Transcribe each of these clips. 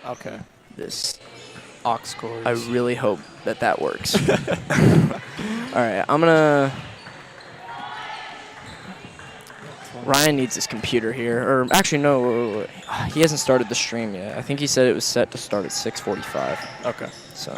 Okay. this. Aux cords. I really hope that works. All right, I'm gonna. Ryan needs his computer here, or actually no, he hasn't started the stream yet. I think he said it was set to start at 6:45. Okay. So.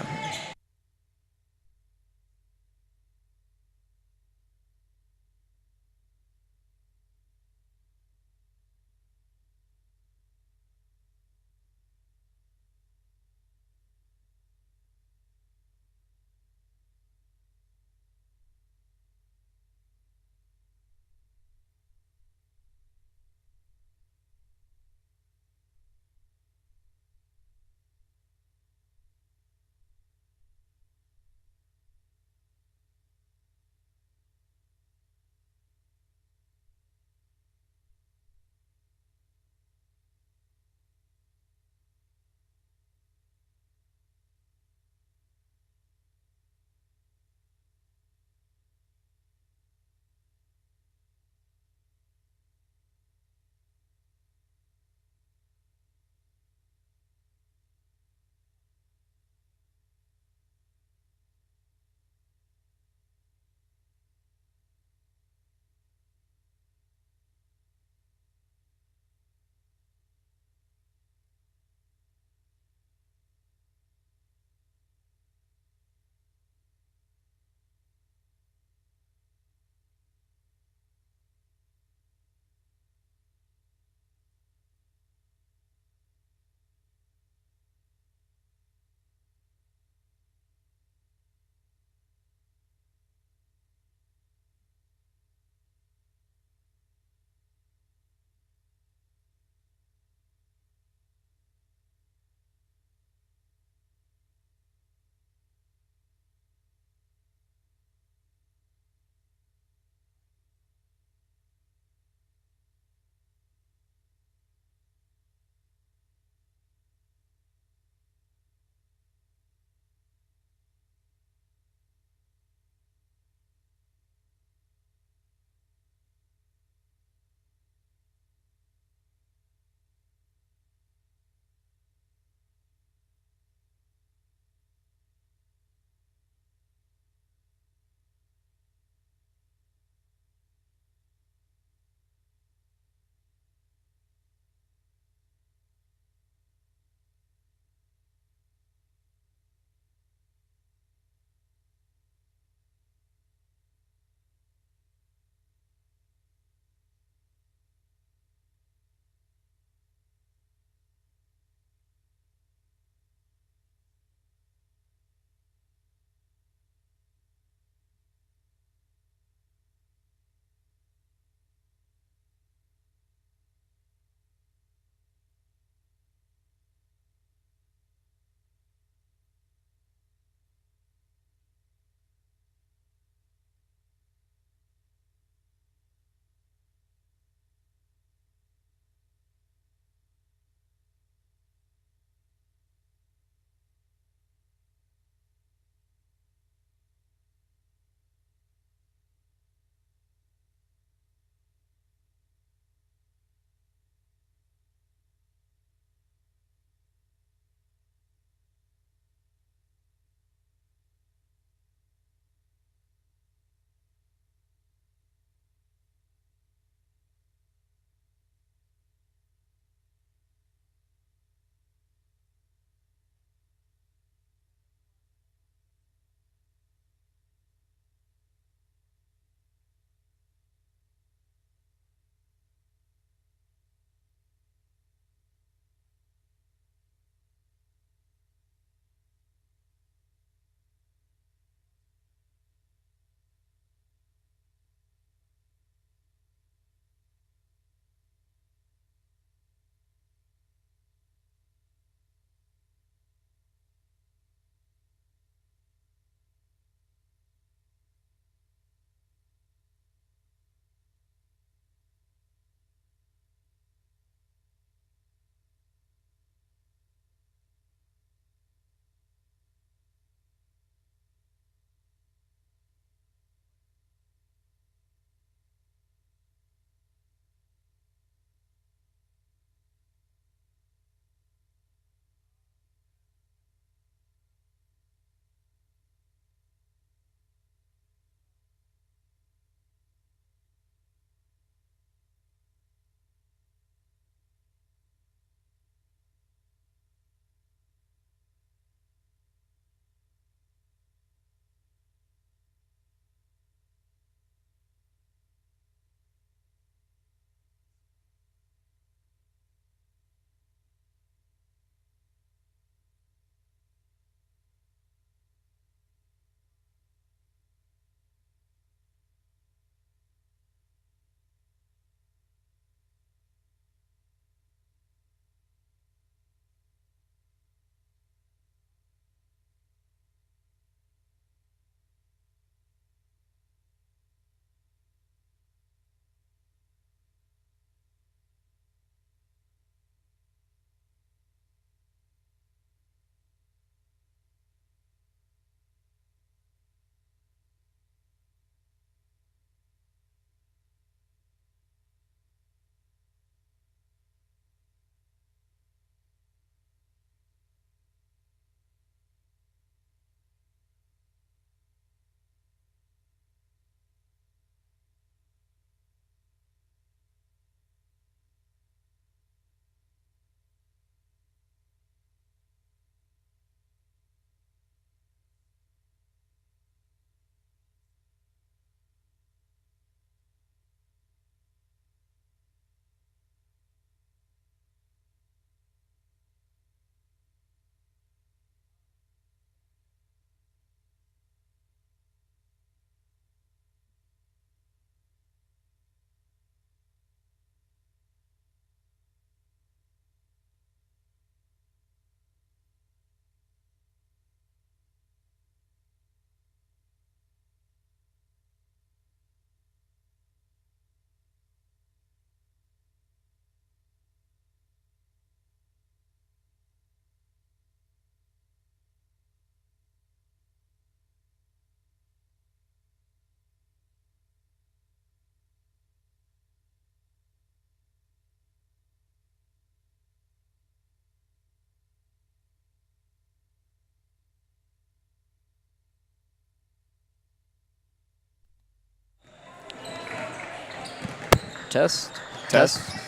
Test. Test.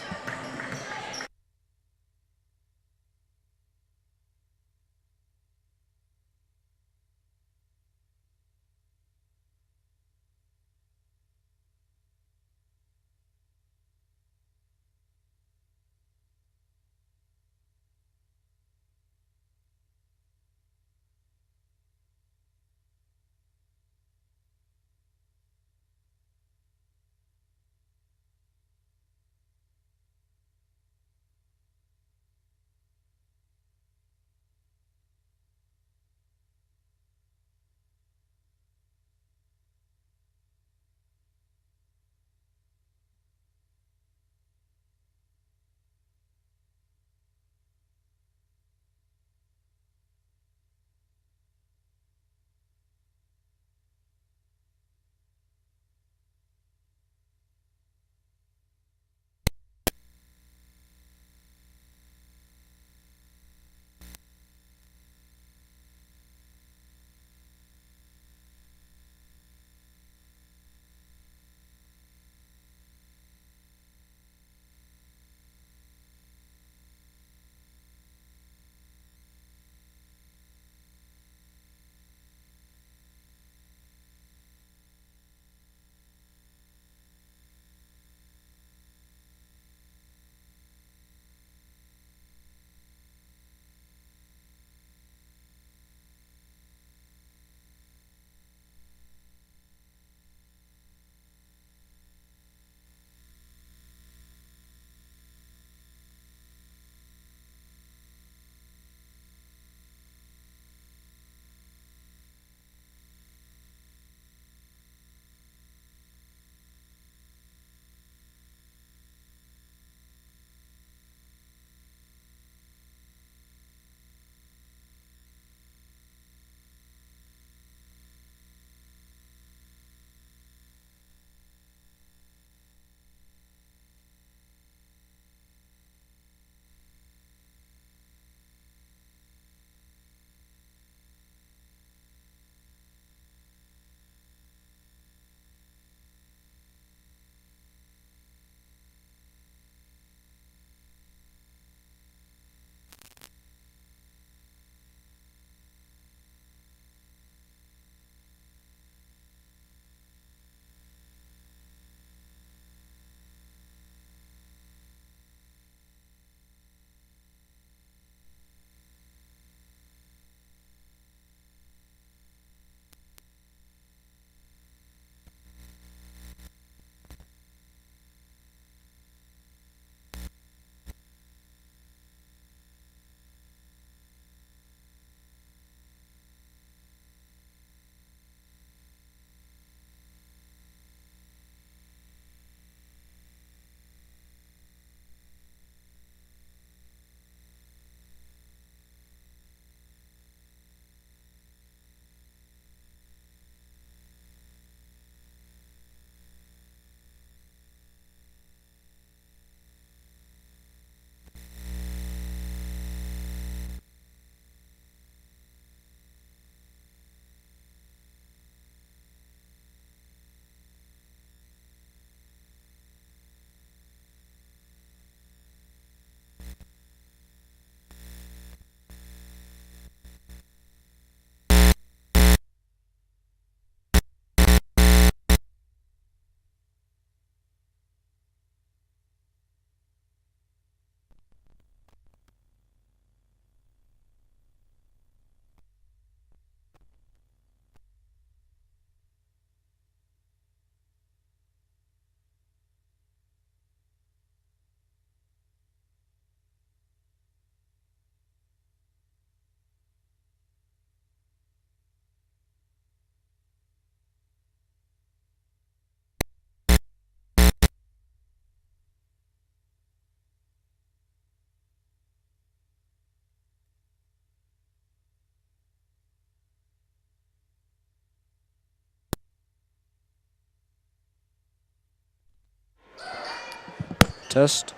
Test.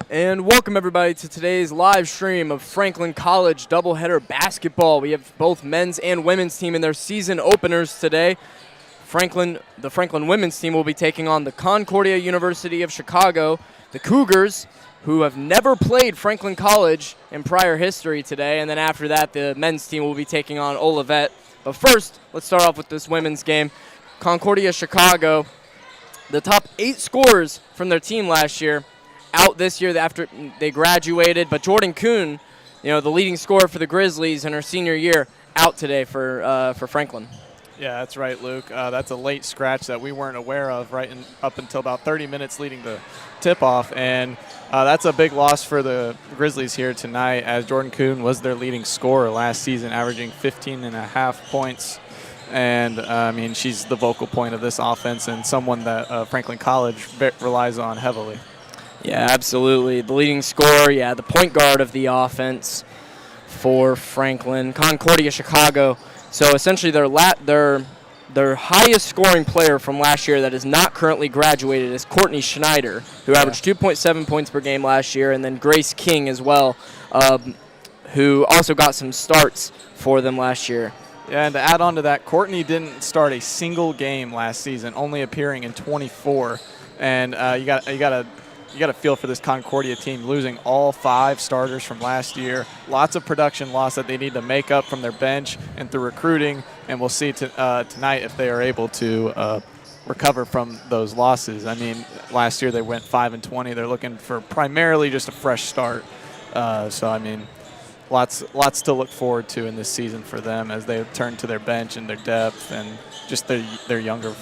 And welcome everybody to today's live stream of Franklin College doubleheader basketball. We have both men's and women's team in their season openers today. The Franklin women's team will be taking on the Concordia University of Chicago, the Cougars, who have never played Franklin College in prior history today. And then after that, the men's team will be taking on Olivet. But first, let's start off with this women's game. Concordia Chicago, the top 8 scorers from their team last year, out this year after they graduated. But Jordan Kuhn, the leading scorer for the Grizzlies in her senior year, out today for Franklin. Yeah, that's right, Luke. That's a late scratch that we weren't aware of up until about 30 minutes leading the tip-off. And that's a big loss for the Grizzlies here tonight, as Jordan Kuhn was their leading scorer last season, averaging 15.5 points. And, she's the vocal point of this offense and someone that Franklin College relies on heavily. Yeah, absolutely. The leading scorer, the point guard of the offense for Franklin. Concordia Chicago. So essentially their highest scoring player from last year that is not currently graduated is Courtney Schneider, who averaged 2.7 points per game last year, and then Grace King as well, who also got some starts for them last year. Yeah, and to add on to that, Courtney didn't start a single game last season, only appearing in 24. And you got to feel for this Concordia team, losing all 5 starters from last year. Lots of production loss that they need to make up from their bench and through recruiting. And we'll see tonight if they are able to recover from those losses. Last year they went 5-20. They're looking for primarily just a fresh start. Lots to look forward to in this season for them as they turn to their bench and their depth and just their younger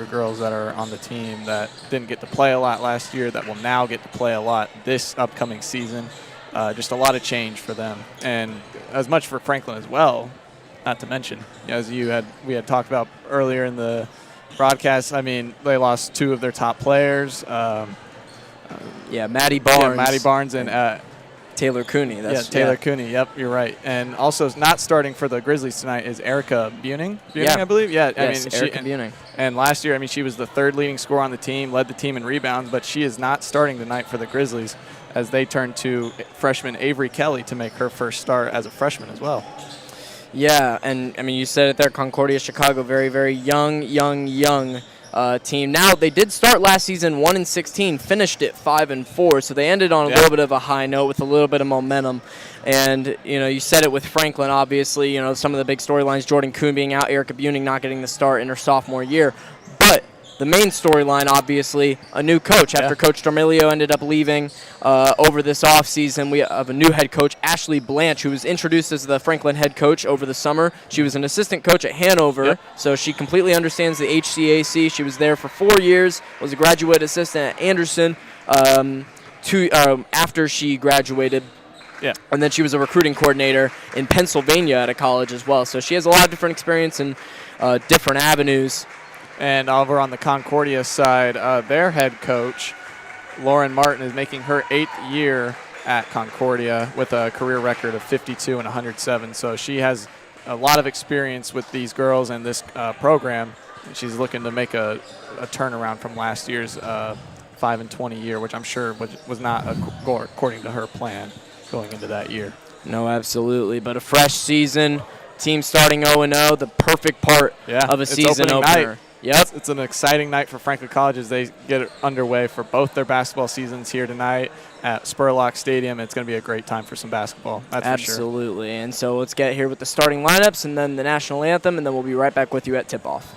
girls that are on the team that didn't get to play a lot last year that will now get to play a lot this upcoming season. Just a lot of change for them, and as much for Franklin as well, not to mention, as we had talked about earlier in the broadcast. They lost 2 of their top players. Maddie Barnes. And Taylor Cooney. Taylor Cooney. Yep, you're right. And also not starting for the Grizzlies tonight is Erica Buning, I believe. Yeah, Erica Buning. And last year, she was the 3rd leading scorer on the team, led the team in rebounds, but she is not starting tonight for the Grizzlies as they turn to freshman Avery Kelly to make her first start as a freshman as well. Yeah, and you said it there, Concordia Chicago, very, very young team. Now, they did start last season 1-16, finished it 5-4, so they ended on a little bit of a high note with a little bit of momentum. And, you said it with Franklin, obviously, some of the big storylines, Jordan Kuhn being out, Erica Buning not getting the start in her sophomore year. But the main storyline, obviously, a new coach. After Coach Dormilio ended up leaving over this offseason, we have a new head coach, Ashley Blanche, who was introduced as the Franklin head coach over the summer. She was an assistant coach at Hanover, so she completely understands the HCAC. She was there for 4 years, was a graduate assistant at Anderson after she graduated. Yeah. And then she was a recruiting coordinator in Pennsylvania at a college as well. So she has a lot of different experience in different avenues. And over on the Concordia side, their head coach, Lauren Martin, is making her 8th year at Concordia with a career record of 52 and 107. So she has a lot of experience with these girls and this program. She's looking to make a turnaround from last year's 5-20 year, which I'm sure was not according to her plan going into that year. No, absolutely. But a fresh season, team starting 0-0, the perfect part of a season opener. Night. Yep. It's an exciting night for Franklin College as they get it underway for both their basketball seasons here tonight at Spurlock Stadium. It's going to be a great time for some basketball. That's for sure. Absolutely. And so let's get here with the starting lineups and then the national anthem, and then we'll be right back with you at tip-off.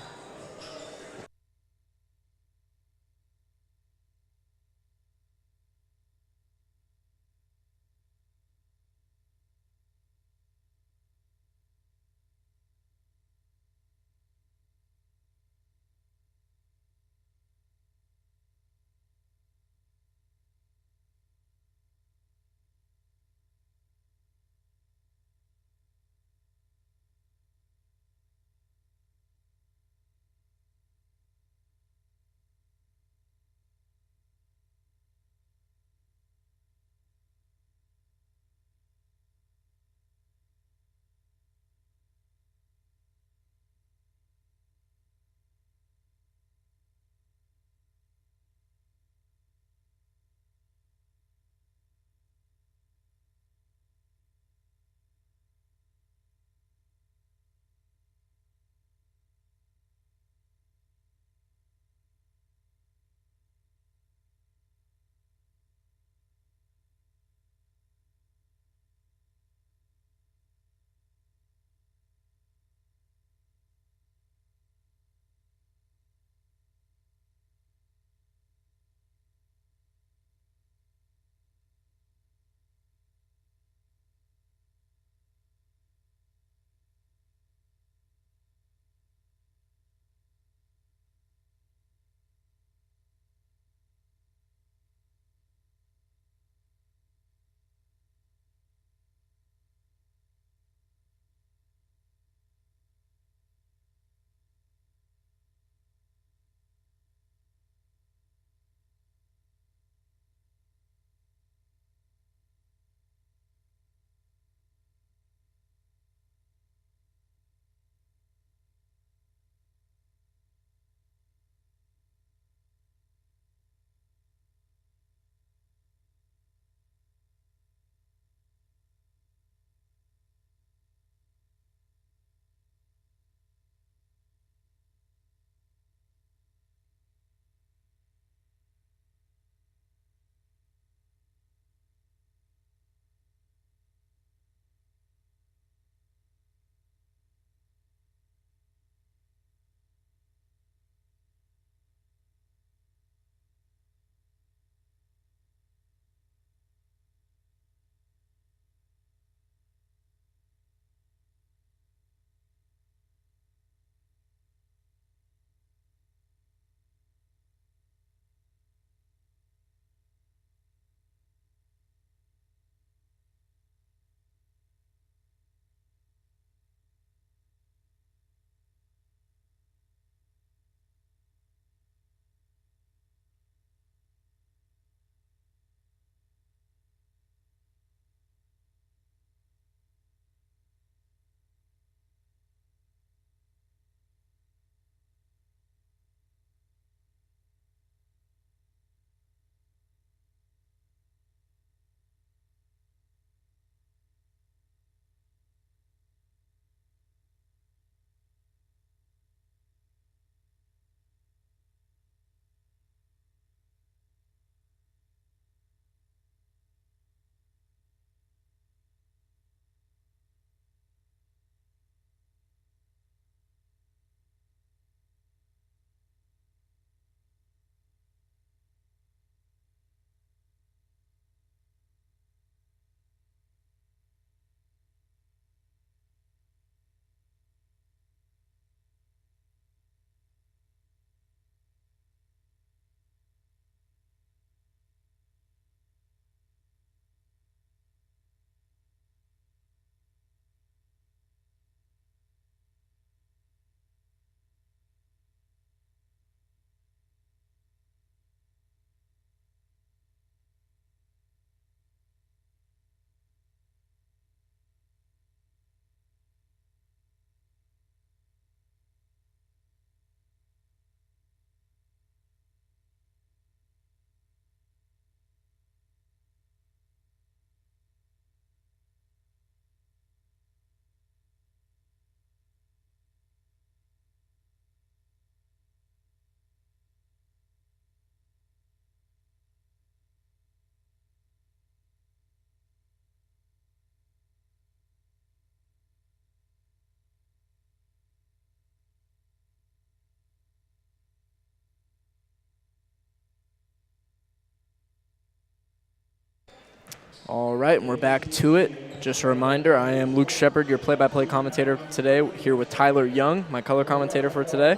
All right, and we're back to it. Just a reminder, I am Luke Shepard, your play-by-play commentator today, here with Tyler Young, my color commentator for today,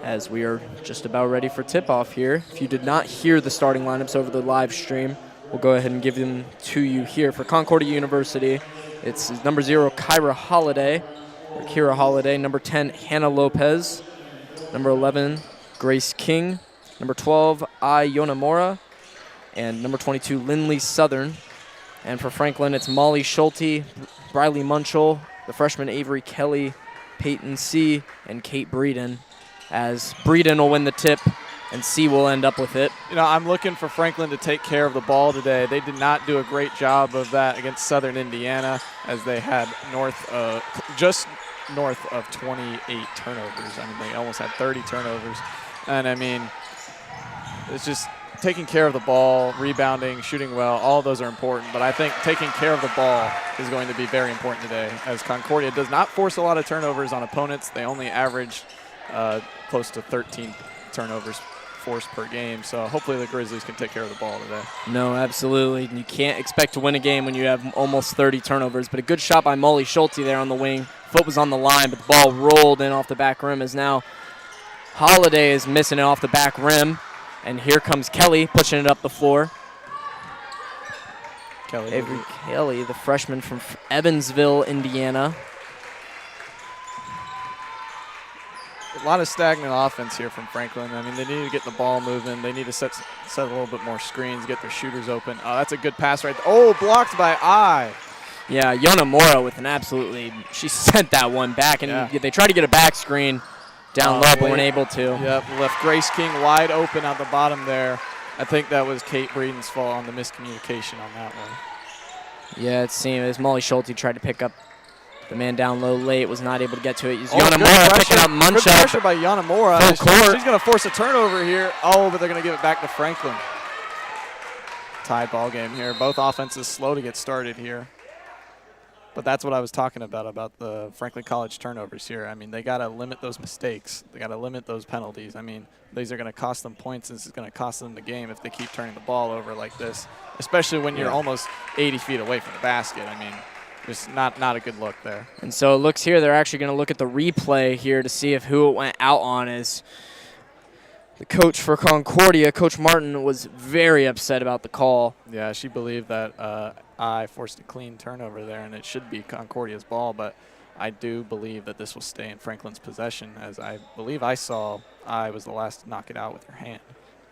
as we are just about ready for tip-off here. If you did not hear the starting lineups over the live stream, we'll go ahead and give them to you here. For Concordia University, it's number 0, Kira Holiday, number 10, Hannah Lopez, number 11, Grace King, number 12, Ai Yonamura, and number 22, Lindley Southern. And for Franklin, it's Molly Schulte, Briley Munchell, the freshman Avery Kelly, Peyton C., and Kate Breeden, as Breeden will win the tip and C will end up with it. You know, I'm looking for Franklin to take care of the ball today. They did not do a great job of that against Southern Indiana, as they had just north of 28 turnovers. I mean, they almost had 30 turnovers. And, I mean, it's just taking care of the ball, rebounding, shooting well, all of those are important. But I think taking care of the ball is going to be very important today, as Concordia does not force a lot of turnovers on opponents. They only average close to 13 turnovers forced per game. So hopefully the Grizzlies can take care of the ball today. No, absolutely. You can't expect to win a game when you have almost 30 turnovers. But a good shot by Molly Schulte there on the wing. Foot was on the line, but the ball rolled in off the back rim, as now Holiday is missing it off the back rim. And here comes Kelly pushing it up the floor. Avery Kelly, the freshman from Evansville, Indiana. A lot of stagnant offense here from Franklin. I mean, they need to get the ball moving. They need to set a little bit more screens, get their shooters open. Oh, that's a good pass right there. Oh, blocked by Ai. Yeah, Yonamura with an absolutely, she sent that one back, and they tried to get a back screen down low, but weren't able to. Yep, left Grace King wide open at the bottom there. I think that was Kate Breeden's fault on the miscommunication on that one. Yeah, it seemed as Molly Schulte tried to pick up the man down low late, was not able to get to it. Yonamura picking up Munchell. Good pressure by Yonamura. Full court. She's going to force a turnover here. Oh, but they're going to give it back to Franklin. Tied ball game here. Both offenses slow to get started here. But that's what I was talking about the Franklin College turnovers here. I mean, they got to limit those mistakes. They got to limit those penalties. I mean, these are going to cost them points. This is going to cost them the game if they keep turning the ball over like this, especially when you're almost 80 feet away from the basket. I mean, just not a good look there. And so it looks here they're actually going to look at the replay here to see if who it went out on. Is the coach for Concordia, Coach Martin, was very upset about the call. Yeah, she believed that I forced a clean turnover there, and it should be Concordia's ball, but I do believe that this will stay in Franklin's possession, as I believe I saw I was the last to knock it out with her hand.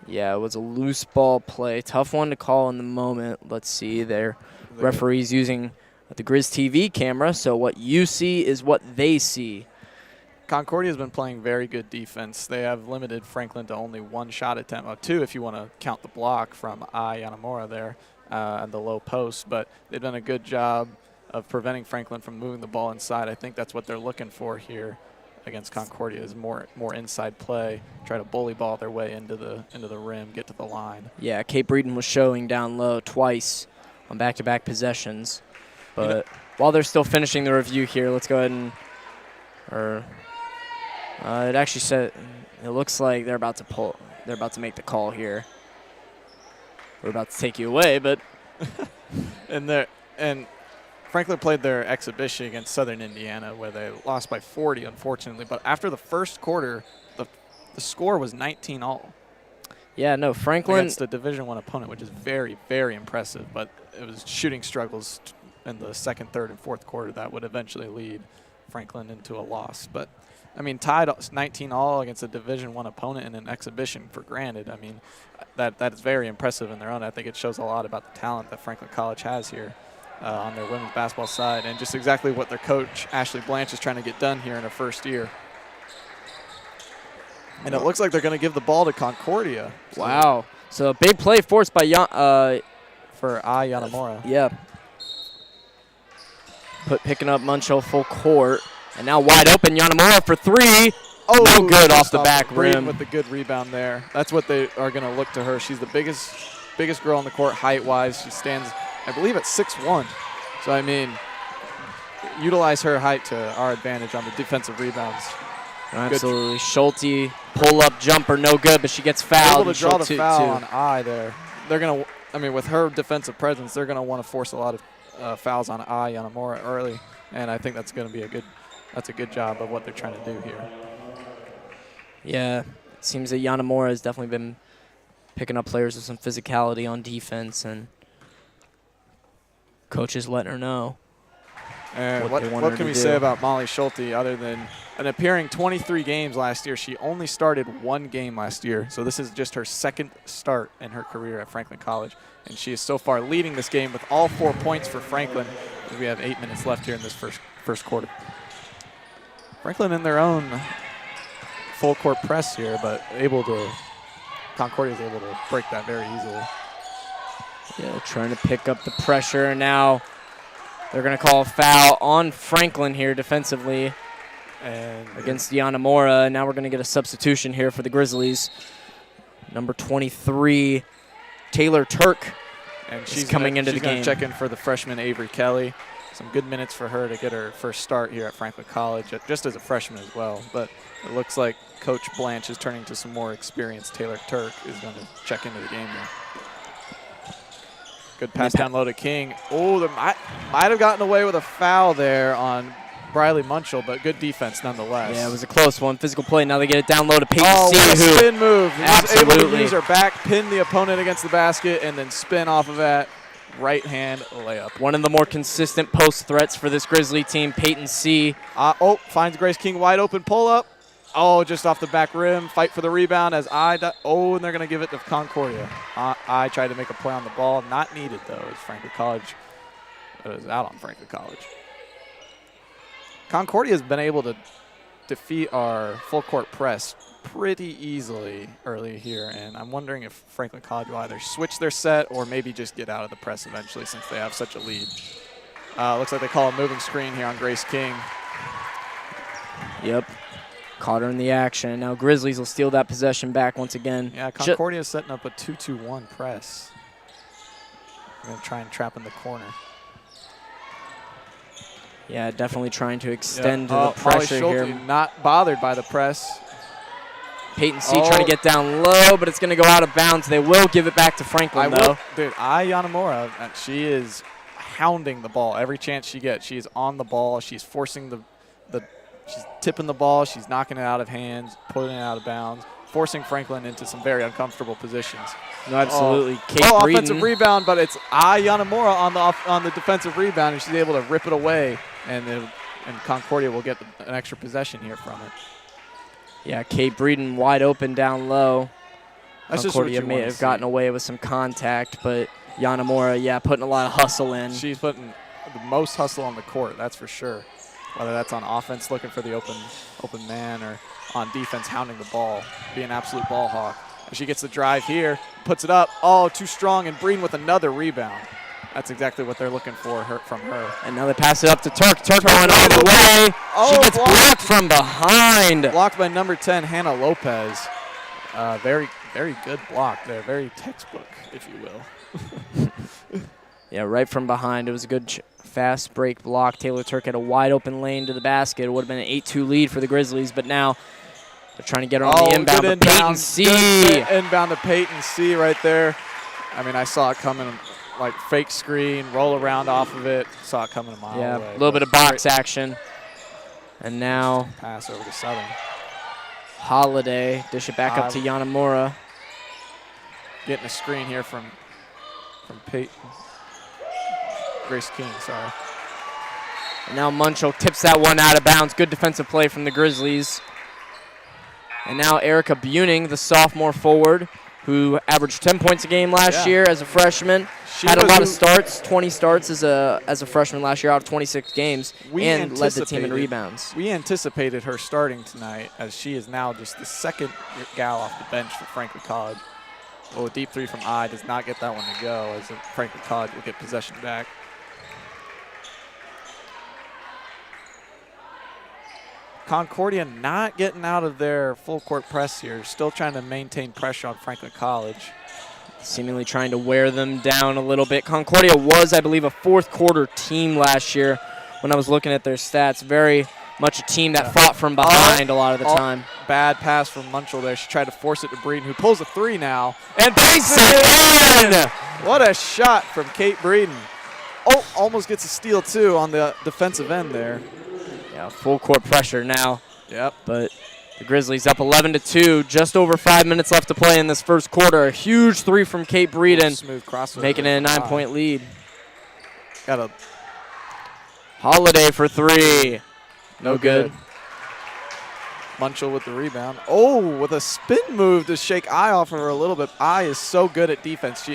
Yeah, it was a loose ball play. Tough one to call in the moment. Let's see there. Referees using the Grizz TV camera, so what you see is what they see. Concordia's been playing very good defense. They have limited Franklin to only one shot attempt, two if you want to count the block from Ai Yonamura there at the low post, but they've done a good job of preventing Franklin from moving the ball inside. I think that's what they're looking for here against Concordia, is more inside play, try to bully ball their way into the rim, get to the line. Yeah, Kate Breeden was showing down low twice on back-to-back possessions. But while they're still finishing the review here, let's go ahead and it actually said it looks like they're about to make the call here. We're about to take you away, but and Franklin played their exhibition against Southern Indiana, where they lost by 40, unfortunately. But after the first quarter, the score was 19-all. Yeah, no, Franklin against a Division I opponent, which is very, very impressive. But it was shooting struggles in the second, third, and fourth quarter that would eventually lead Franklin into a loss. But I mean, tied 19-all against a Division I opponent in an exhibition, for granted. I mean, that is very impressive in their own. I think it shows a lot about the talent that Franklin College has here on their women's basketball side, and just exactly what their coach, Ashley Blanche, is trying to get done here in her first year. And it looks like they're going to give the ball to Concordia. Wow. So a big play forced by for Ai Yonamura. Yeah. Picking up Munchell full court. And now wide open, Yonamura for three. Oh, no good off the back rim. With the good rebound there. That's what they are going to look to her. She's the biggest girl on the court height-wise. She stands, I believe, at 6'1". So, I mean, utilize her height to our advantage on the defensive rebounds. Absolutely. Schulte, pull-up jumper, no good, but she gets fouled. Able to draw the foul on Ai there. They're going to I mean, with her defensive presence, they're going to want to force a lot of fouls on Yanamura early, and I think that's going to be a good job of what they're trying to do here. Yeah, it seems that Yanamura has definitely been picking up players with some physicality on defense, and coach is letting her know. And what can we say about Molly Schulte other than appearing 23 games last year? She only started 1 game last year, so this is just her second start in her career at Franklin College. And she is so far leading this game with all 4 points for Franklin as we have 8 minutes left here in this first quarter. Franklin in their own full court press here, but Concordia is able to break that very easily. Yeah, trying to pick up the pressure, and now they're going to call a foul on Franklin here defensively and against Yanamura. Now we're going to get a substitution here for the Grizzlies. Number 23, Taylor Turk, and she's coming into the game. She's going to check in for the freshman Avery Kelly. Some good minutes for her to get her first start here at Franklin College, just as a freshman as well. But it looks like Coach Blanche is turning to some more experienced. Taylor Turk is going to check into the game here. Good pass down low to King. Oh, they might have gotten away with a foul there on Briley Munchell, but good defense nonetheless. Yeah, it was a close one. Physical play. Now they get it down low to Peyton C. What a spin move. Absolutely. Able to use her back, pin the opponent against the basket, and then spin off of that right hand layup. One of the more consistent post threats for this Grizzly team, Peyton C. Finds Grace King wide open pull up. Oh, just off the back rim. Fight for the rebound as and they're going to give it to Concordia. I tried to make a play on the ball. Not needed, though, as Franklin College is out on Franklin College. Concordia has been able to defeat our full court press pretty easily early here, and I'm wondering if Franklin College will either switch their set or maybe just get out of the press eventually since they have such a lead. Looks like they call a moving screen here on Grace King. Yep. Caught her in the action. Now Grizzlies will steal that possession back once again. Yeah, Concordia is setting up a 2-2-1 press. They're going to try and trap in the corner. Yeah, definitely trying to extend the pressure Molly Schulte here. Not bothered by the press. Peyton C. trying to get down low, but it's going to go out of bounds. They will give it back to Franklin, though. Yanamura, she is hounding the ball every chance she gets. She is on the ball. She's forcing she's tipping the ball. She's knocking it out of hands, putting it out of bounds, forcing Franklin into some very uncomfortable positions. No, absolutely. Offensive rebound, but it's Yanamura on the defensive rebound, and she's able to rip it away, and Concordia will get an extra possession here from it. Yeah, Kate Breeden wide open down low. That's Concordia may have gotten away with some contact, but Yanamura, putting a lot of hustle in. She's putting the most hustle on the court, that's for sure. Whether that's on offense looking for the open man or on defense hounding the ball, being an absolute ball hawk. And she gets the drive here, puts it up. Oh, too strong, and Breen with another rebound. That's exactly what they're looking for from her. And now they pass it up to Turk. Turk going all the way. She gets blocked from behind. Blocked by number 10, Hannah Lopez. Very, very good block there. Very textbook, if you will. Yeah, right from behind. It was a good fast break block. Taylor Turk had a wide open lane to the basket. It would have been an 8-2 lead for the Grizzlies, but now they're trying to get her on the inbound. But Peyton C. Inbound to Peyton C right there. I mean, I saw it coming like fake screen, roll around off of it. Saw it coming a mile away. Yeah, a little bit of box action. And now pass over to Southern. Holiday, dish it back up to Yanamura. Getting a screen here from Peyton. Grace King, sorry. And now Munchell tips that one out of bounds. Good defensive play from the Grizzlies. And now Erica Buning, the sophomore forward, who averaged 10 points a game last year as a freshman. Had a lot of starts, 20 starts as a freshman last year out of 26 games, and led the team in rebounds. We anticipated her starting tonight, as she is now just the second gal off the bench for Franklin College. Oh, a deep three from I does not get that one to go, as Franklin College will get possession back. Concordia not getting out of their full court press here, still trying to maintain pressure on Franklin College. Seemingly trying to wear them down a little bit. Concordia was, I believe, a fourth quarter team last year when I was looking at their stats. Very much a team that fought from behind a lot of the time. Bad pass from Munchell there. She tried to force it to Breeden, who pulls a three now. And banks it in! What a shot from Kate Breeden. Oh, almost gets a steal, too, on the defensive end there. Yeah, full court pressure now. Yep. But the Grizzlies up 11-2, just over 5 minutes left to play in this first quarter. A huge three from Kate Breeden, smooth crossover, making it a 9-point lead. Got a Holiday for three. No good. Munchell with the rebound. Oh, with a spin move to shake Ai off of her a little bit. Ai is so good at defense.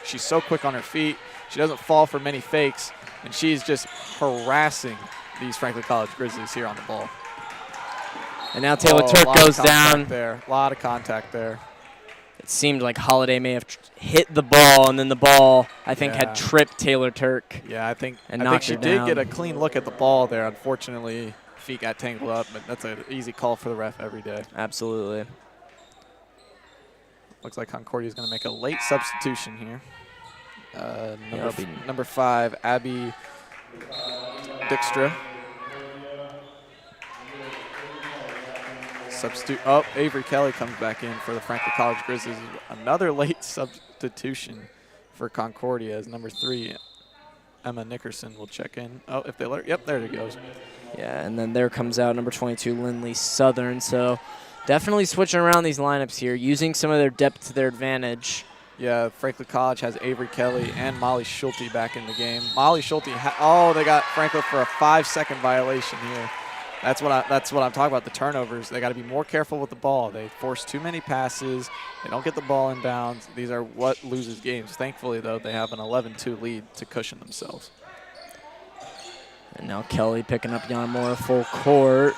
She's so quick on her feet. She doesn't fall for many fakes, and she's just harassing these Franklin College Grizzlies here on the ball. And now Taylor Turk goes down. A lot of contact there. It seemed like Holiday may have hit the ball, and then the ball, I think, had tripped Taylor Turk. Yeah, I think she down. did get a clean look at the ball there. Unfortunately, feet got tangled up, but that's an easy call for the ref every day. Absolutely. Looks like Concordia is going to make a late substitution here. Number 5, Abby Dijkstra. Substitute. Oh, Avery Kelly comes back in for the Franklin College Grizzlies. Another late substitution for Concordia as number 3, Emma Nickerson, will check in. Oh, if they let her. Yep, there it goes. Yeah, and then there comes out number 22, Lindley Southern. So definitely switching around these lineups here, using some of their depth to their advantage. Yeah, Franklin College has Avery Kelly and Molly Schulte back in the game. Molly Schulte, they got Franklin for a 5-second violation here. That's what I'm talking about, the turnovers. They got to be more careful with the ball. They force too many passes. They don't get the ball in bounds. These are what loses games. Thankfully, though, they have an 11-2 lead to cushion themselves. And now Kelly picking up Yanamora full court.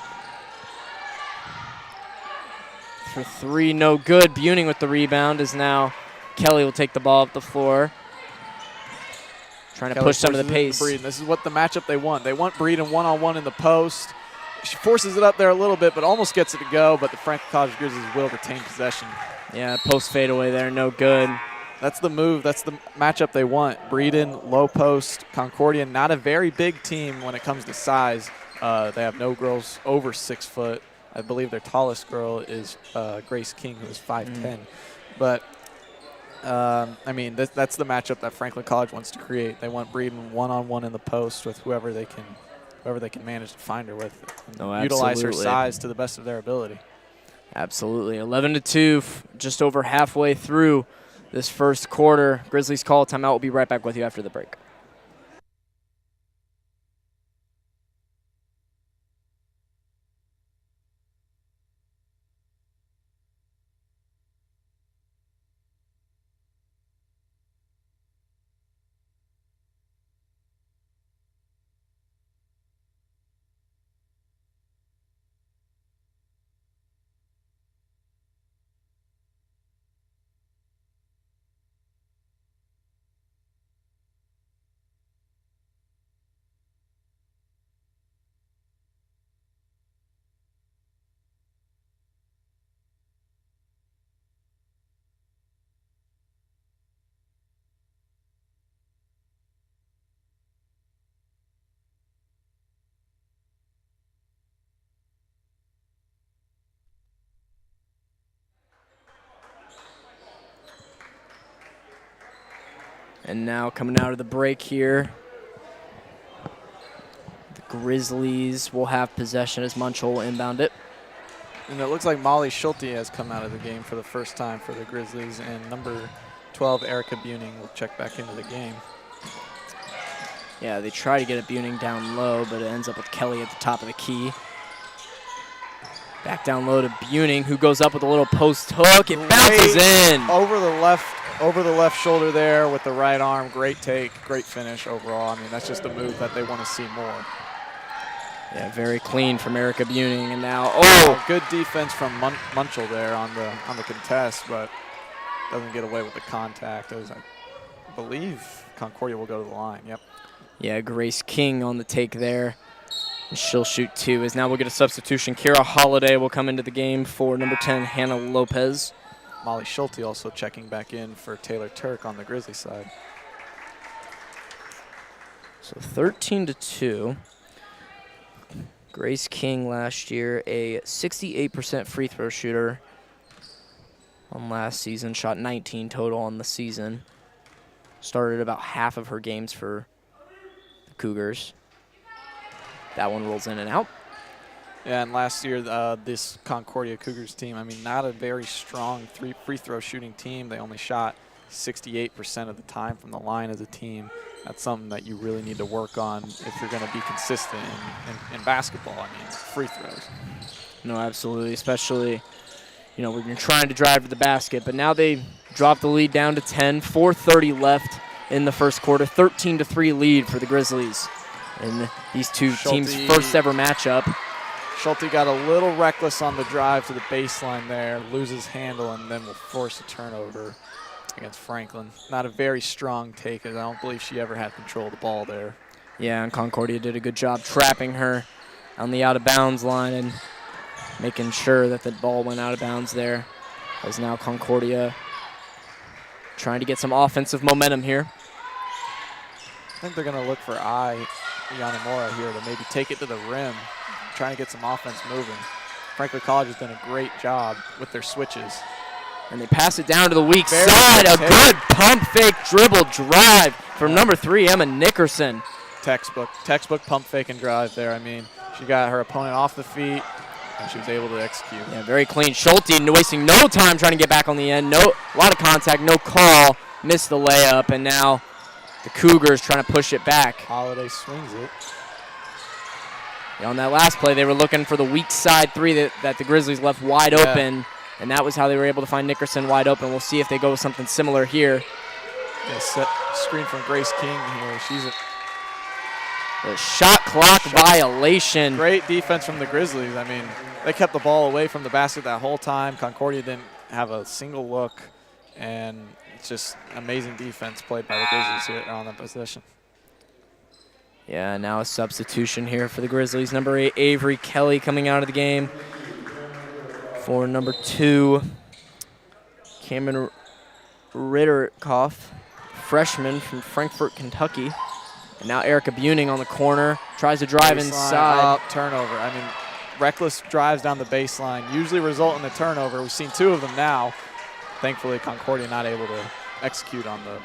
For three, no good. Buning with the rebound is now Kelly will take the ball up the floor. Trying to push some of the pace. This is what the matchup they want. They want Breeden one-on-one in the post. She forces it up there a little bit, but almost gets it to go, but the Franklin College Grizzlies will retain possession. Yeah, post fadeaway there, no good. That's the move. That's the matchup they want. Breeden, low post. Concordia, not a very big team when it comes to size. They have no girls over 6 foot. I believe their tallest girl is Grace King, who is 5'10". But, that's the matchup that Franklin College wants to create. They want Breeden one-on-one in the post with whoever they can manage to find her with. And utilize her size to the best of their ability. Absolutely. 11-2, just over halfway through this first quarter. Grizzlies call timeout. We'll be right back with you after the break. And now coming out of the break here, the Grizzlies will have possession as Munchell will inbound it. And it looks like Molly Schulte has come out of the game for the first time for the Grizzlies, and number 12, Erica Buning, will check back into the game. Yeah, they try to get it Buning down low, but it ends up with Kelly at the top of the key. Back down low to Buning, who goes up with a little post hook. It bounces in. Over the left shoulder there with the right arm. Great take, great finish overall. I mean, that's just a move that they want to see more. Yeah, very clean from Erica Buning, and now good defense from Munchell there on the contest, but doesn't get away with the contact. As I believe Concordia will go to the line. Yep. Yeah, Grace King on the take there. She'll shoot two, as now we'll get a substitution. Kira Holiday will come into the game for number 10, Hannah Lopez. Molly Schulte also checking back in for Taylor Turk on the Grizzly side. So 13-2. Grace King last year, a 68% free throw shooter on last season, shot 19 total on the season. started about half of her games for the Cougars. That one rolls in and out. Yeah, and last year, this Concordia Cougars team, I mean, not a very strong free throw shooting team. They only shot 68% of the time from the line as a team. That's something that you really need to work on if you're going to be consistent in basketball. I mean, free throws. No, absolutely, especially, you know, we've been trying to drive to the basket, but now they dropped the lead down to 10, 4:30 left in the first quarter, 13-3 lead for the Grizzlies in these two teams' first ever matchup. Schulte got a little reckless on the drive to the baseline there, loses handle, and then will force a turnover against Franklin. Not a very strong take, as I don't believe she ever had control of the ball there. Yeah, and Concordia did a good job trapping her on the out-of-bounds line and making sure that the ball went out of bounds there. As now Concordia trying to get some offensive momentum here. I think they're going to look for Yanamura here to maybe take it to the rim, trying to get some offense moving. Franklin College has done a great job with their switches. And they pass it down to the weak side. A good pump fake dribble drive from number 3, Emma Nickerson. Textbook pump fake and drive there. I mean, she got her opponent off the feet, and she was able to execute. Yeah, very clean. Schulte wasting no time trying to get back on the end. A lot of contact, no call. Missed the layup, and now the Cougars trying to push it back. Holiday swings it. Yeah, on that last play, they were looking for the weak side three that the Grizzlies left wide open, and that was how they were able to find Nickerson wide open. We'll see if they go with something similar here. Yeah, set screen from Grace King here. She's a shot clock violation. Great defense from the Grizzlies. I mean, they kept the ball away from the basket that whole time. Concordia didn't have a single look, and it's just amazing defense played by the Grizzlies here on that possession. Yeah, now a substitution here for the Grizzlies. Number 8, Avery Kelly coming out of the game. For number 2, Cameron Ritterkoff, freshman from Frankfort, Kentucky. And now Erica Buning on the corner, tries to drive inside. Turnover. I mean, reckless drives down the baseline usually result in a turnover. We've seen 2 of them now. Thankfully, Concordia not able to execute on the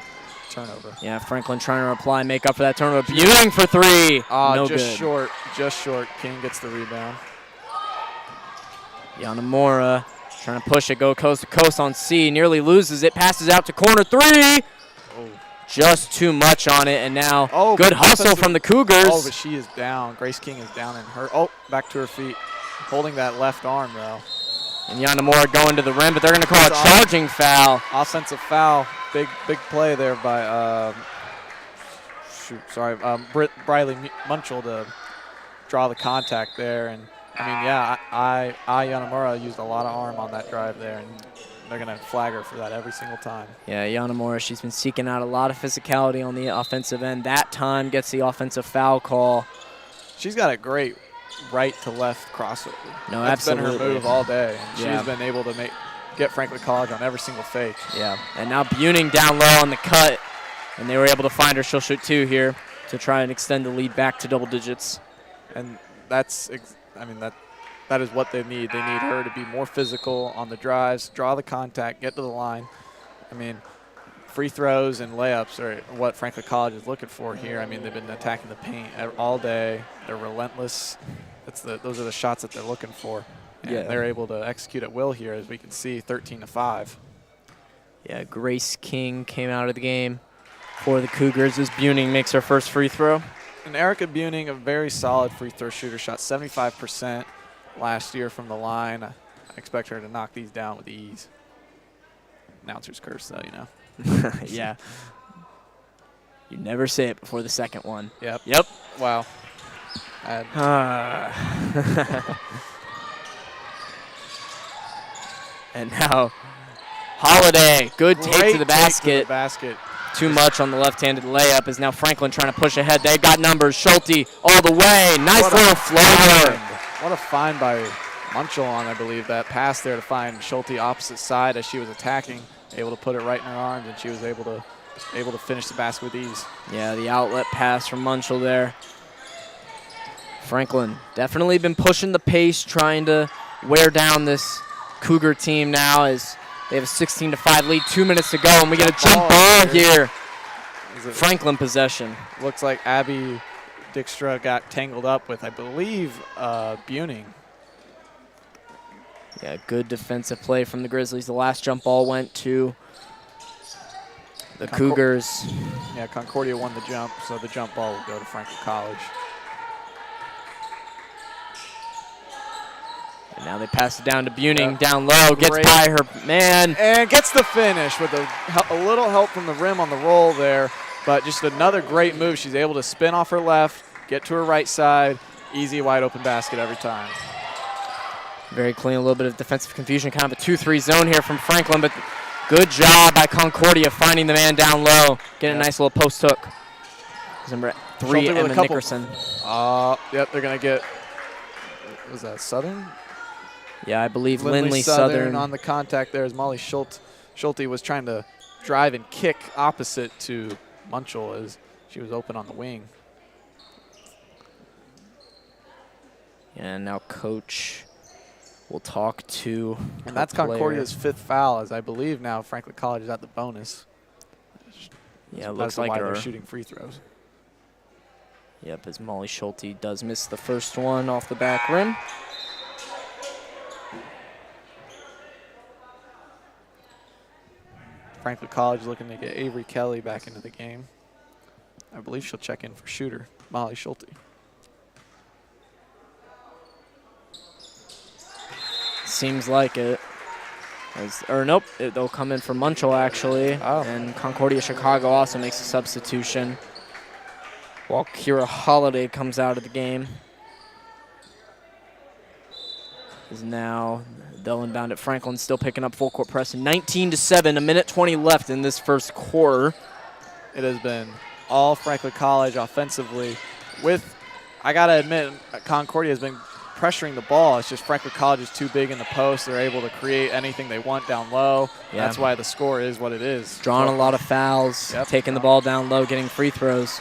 turnover. Yeah, Franklin trying to reply, make up for that turnover. Buning for 3. No just good. Just short. King gets the rebound. Yanamura trying to push it, go coast to coast on C, nearly loses it, passes out to corner 3. Oh. Just too much on it, and now good hustle from the Cougars. Oh, but she is down. Grace King is down in her. Oh, back to her feet. Holding that left arm, though. And Yanamura going to the rim, but they're going to call a charging foul. Offensive foul. Big play there by, Briley Munchell to draw the contact there. And, I mean, yeah, Yanamura used a lot of arm on that drive there, and they're going to flag her for that every single time. Yeah, Yanamura, she's been seeking out a lot of physicality on the offensive end. That time gets the offensive foul call. She's got a great right to left crossover. No, That's absolutely. been her move all day. And she's been able to get Franklin College on every single fake. Yeah, and now Buning down low on the cut, and they were able to find her. She'll shoot 2 here to try and extend the lead back to double digits. And that's, I mean, that is what they need. They need her to be more physical on the drives, draw the contact, get to the line. I mean, free throws and layups are what Franklin College is looking for here. I mean, they've been attacking the paint all day. They're relentless. Those are the shots that they're looking for. And they're able to execute at will here, as we can see, 13-5. Yeah, Grace King came out of the game for the Cougars as Buning makes her first free throw. And Erica Buning, a very solid free throw shooter, shot 75% last year from the line. I expect her to knock these down with ease. Announcer's curse, though, you know. Yeah. You never say it before the second one. Yep. Wow. And now Holiday, good take to the basket. Too much on the left-handed layup is now Franklin trying to push ahead. They've got numbers. Schulte all the way. Nice little floater. What a find by Munchell on, I believe, that pass there to find Schulte opposite side as she was attacking. Able to put it right in her arms, and she was able to finish the basket with ease. Yeah, the outlet pass from Munchell there. Franklin definitely been pushing the pace, trying to wear down this Cougar team now as they have a 16-5 lead, 2 minutes to go, and we get a jump ball here. Franklin possession. Looks like Abby Dijkstra got tangled up with, I believe, Buning. Yeah, good defensive play from the Grizzlies. The last jump ball went to the Cougars. Yeah, Concordia won the jump, so the jump ball will go to Franklin College. And now they pass it down to Buning, down low, gets by her man. And gets the finish with a little help from the rim on the roll there, but just another great move. She's able to spin off her left, get to her right side, easy wide open basket every time. Very clean, a little bit of defensive confusion, kind of a 2-3 zone here from Franklin, but good job by Concordia finding the man down low, getting a nice little post hook. Number 3, Emma Nickerson. Yep, they're going to get, was that Southern? Yeah, I believe Lindley Southern. On the contact there as Molly Schulte was trying to drive and kick opposite to Munchel as she was open on the wing. And now coach will talk to And that's Concordia's 5th foul, as I believe now Franklin College is at the bonus. Yeah, it looks like they're shooting free throws. Yep, as Molly Schulte does miss the first one off the back rim. Franklin College looking to get Avery Kelly back into the game. I believe she'll check in for shooter, Molly Schulte. Seems like it. Nope, they'll come in for Munchel actually. Oh. And Concordia Chicago also makes a substitution, while Kira Holiday comes out of the game. Is now they'll inbound at Franklin, still picking up full court press. 19-7, a minute 20 left in this first quarter. It has been all Franklin College offensively. I gotta admit, Concordia has been pressuring the ball. It's just Franklin College is too big in the post. They're able to create anything they want down low. Yeah. That's why the score is what it is. Drawing a lot of fouls, taking the ball down low, getting free throws.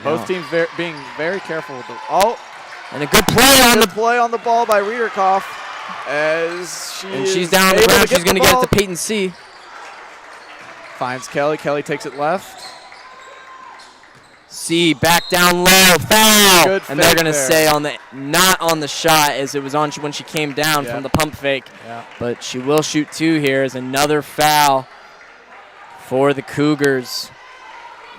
Both teams being very careful with the and a good play on the ball by Riederkopf as she's down on the ground. She's going to get it to Peyton C. Finds Kelly. Kelly takes it left. C back down low, foul. Good and they're going to say not on the shot, as it was on when she came down from the pump fake. Yeah. But she will shoot 2 here as another foul for the Cougars.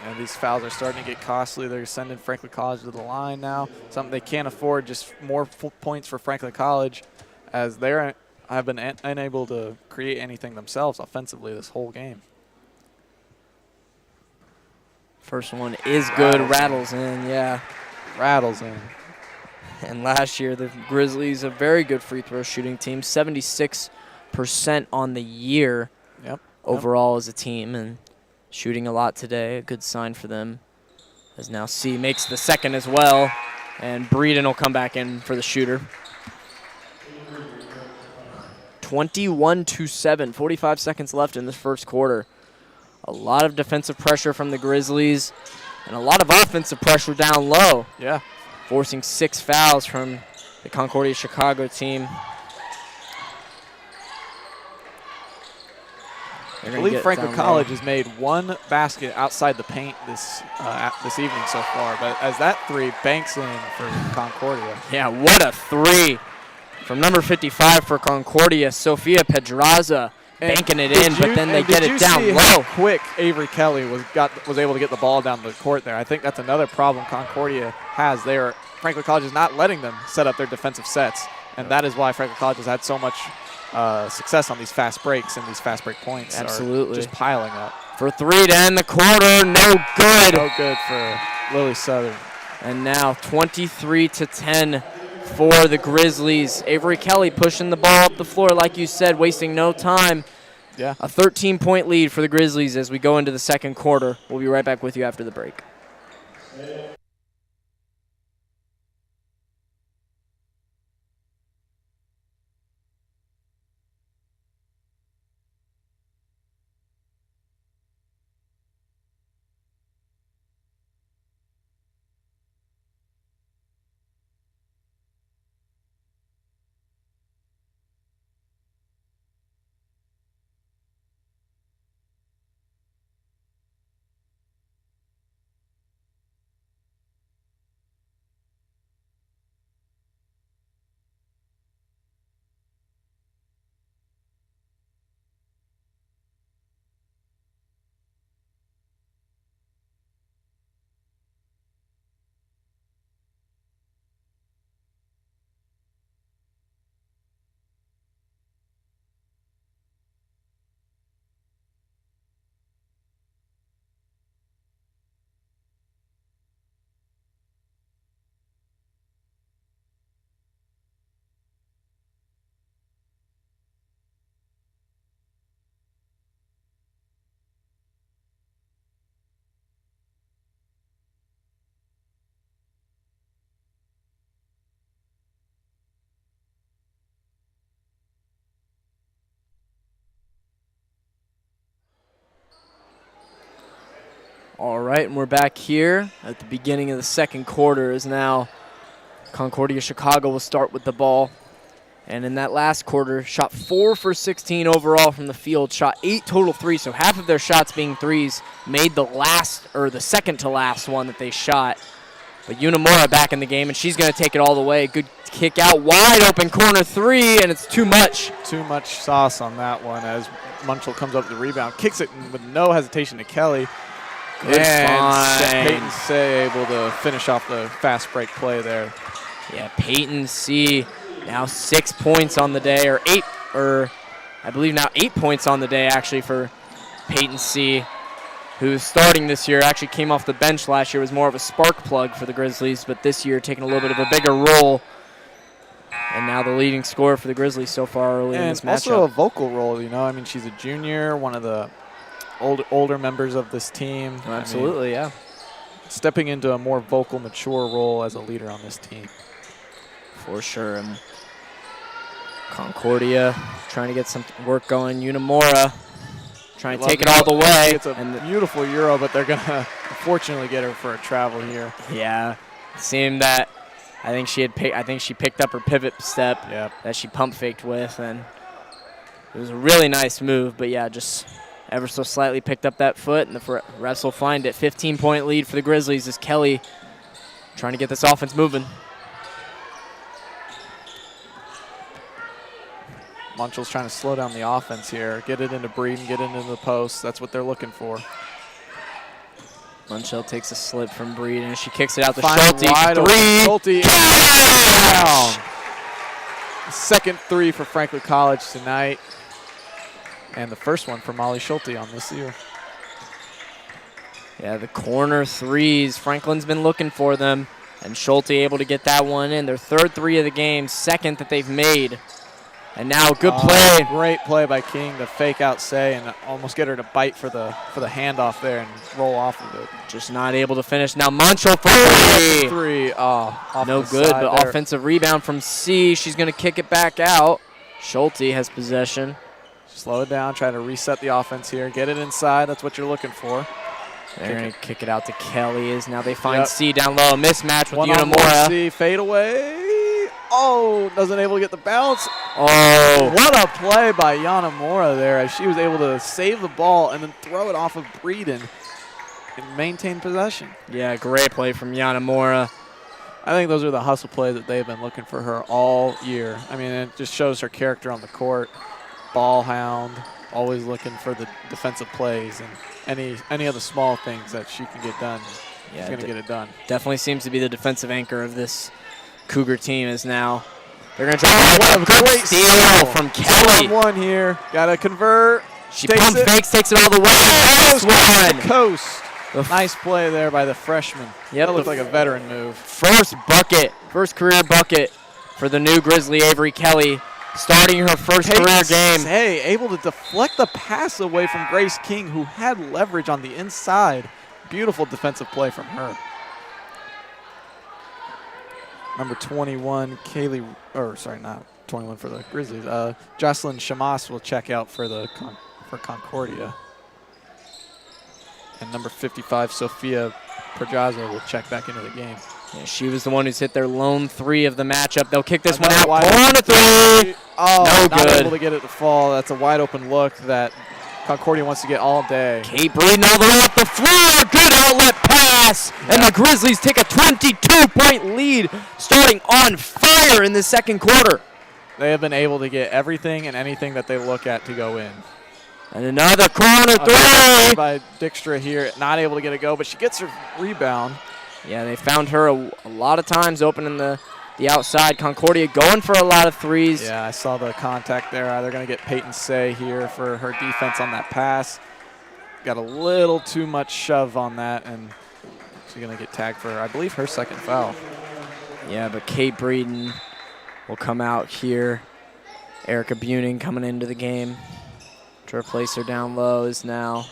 And these fouls are starting to get costly. They're sending Franklin College to the line now. Something they can't afford, just more points for Franklin College, as they have been unable to create anything themselves offensively this whole game. First one is good, rattles in, yeah. Rattles in. And last year, the Grizzlies, a very good free throw shooting team, 76% on the year overall as a team, and shooting a lot today, a good sign for them. As now C makes the second as well, and Breeden will come back in for the shooter. 21-7, 45 seconds left in this first quarter. A lot of defensive pressure from the Grizzlies, and a lot of offensive pressure down low. Yeah. Forcing 6 fouls from the Concordia Chicago team. I believe Franklin College has made 1 basket outside the paint this evening so far, but as that 3 banks in for Concordia. Yeah, what a 3 from number 55 for Concordia, Sofia Pedraza, banking it in, but then they get it down low. How quick Avery Kelly was able to get the ball down the court there. I think that's another problem Concordia has. Franklin College is not letting them set up their defensive sets, and that is why Franklin College has had so much success on these fast breaks, and these fast break points absolutely are just piling up. For 3 to end the quarter, no good. No good for Lily Southern. And now 23-10 for the Grizzlies. Avery Kelly pushing the ball up the floor, like you said, wasting no time. Yeah. A 13-point lead for the Grizzlies as we go into the second quarter. We'll be right back with you after the break. All right, and we're back here at the beginning of the second quarter. Is now Concordia Chicago will start with the ball. And in that last quarter, shot 4 for 16 overall from the field, shot 8 total threes, so half of their shots being threes, made the second to last one that they shot. But Unamura back in the game, and she's going to take it all the way. Good kick out, wide open corner three, and it's too much. Too much sauce on that one as Munchell comes up with the rebound, kicks it with no hesitation to Kelly. Good find. Peyton C. able to finish off the fast break play there. Yeah, Peyton C. now 6 points on the day, I believe now 8 points on the day actually for Peyton C., who's starting this year. Actually came off the bench last year, was more of a spark plug for the Grizzlies, but this year taking a little bit of a bigger role. And now the leading scorer for the Grizzlies so far early in this matchup. And also a vocal role, you know. I mean, she's a junior, one of the older members of this team. Oh, absolutely, yeah. Stepping into a more vocal, mature role as a leader on this team. For sure. And Concordia trying to get some work going. Unamura trying to take it all the way. It's a beautiful Euro, but they're going to unfortunately get her for a travel here. Yeah. Seeing that, I think she picked up her pivot step that she pump faked with, and it was a really nice move, but yeah, just ever so slightly picked up that foot, and the refs will find it. 15-point lead for the Grizzlies as Kelly trying to get this offense moving. Munchell's trying to slow down the offense here, get it into Breeden, get it into the post. That's what they're looking for. Munchell takes a slip from Breeden, and she kicks it out to Schulte. Schulte down. Second three for Franklin College tonight. And the first one for Molly Schulte on this year. Yeah, the corner threes. Franklin's been looking for them, and Schulte able to get that one in. Their third three of the game, second that they've made. And now a good play. Great play by King to fake out Say and almost get her to bite for the handoff there and roll off of it. Just not able to finish. Now Munchell for three. Oh, no good, but there. Offensive rebound from C. She's going to kick it back out. Schulte has possession. Slow it down, try to reset the offense here. Get it inside, that's what you're looking for. They're going to kick it out to Kelly. Now they find C down low. Mismatch with Unamura. One C, fade away. Oh, doesn't able to get the bounce. Oh. What a play by Yanamura there as she was able to save the ball and then throw it off of Breeden and maintain possession. Yeah, great play from Yanamura. I think those are the hustle plays that they've been looking for her all year. I mean, it just shows her character on the court. Ball hound, always looking for the defensive plays and any of the small things that she can get done. She's going to get it done. Definitely seems to be the defensive anchor of this Cougar team is now. They're going to try a great steal from Kelly. One here. Got to convert. She pump fakes, takes it all the way. Coast. Nice play there by the freshman. Yep, that looked like a veteran move. First career bucket for the new Grizzly Avery Kelly, starting her first career game. Hey, able to deflect the pass away from Grace King, who had leverage on the inside. Beautiful defensive play from her. Number 21, not 21 for the Grizzlies. Jocelyn Shamas will check out for Concordia. And number 55, Sophia Perjaza will check back into the game. Yeah, she was the one who's hit their lone three of the matchup. They'll kick this one out. Corner three. Oh, no good. Not able to get it to fall. That's a wide open look that Concordia wants to get all day. Kate Breeden all the way up the floor. Good outlet pass. Yeah. And the Grizzlies take a 22-point lead, starting on fire in the second quarter. They have been able to get everything and anything that they look at to go in. And another corner three. By Dykstra here, not able to get it go, but she gets her rebound. Yeah, they found her a lot of times opening the outside. Concordia going for a lot of threes. Yeah, I saw the contact there. They're going to get Peyton Say here for her defense on that pass. Got a little too much shove on that, and she's going to get tagged for, I believe, her second foul. Yeah, but Kate Breeden will come out here. Erica Buning coming into the game to replace her down low is now.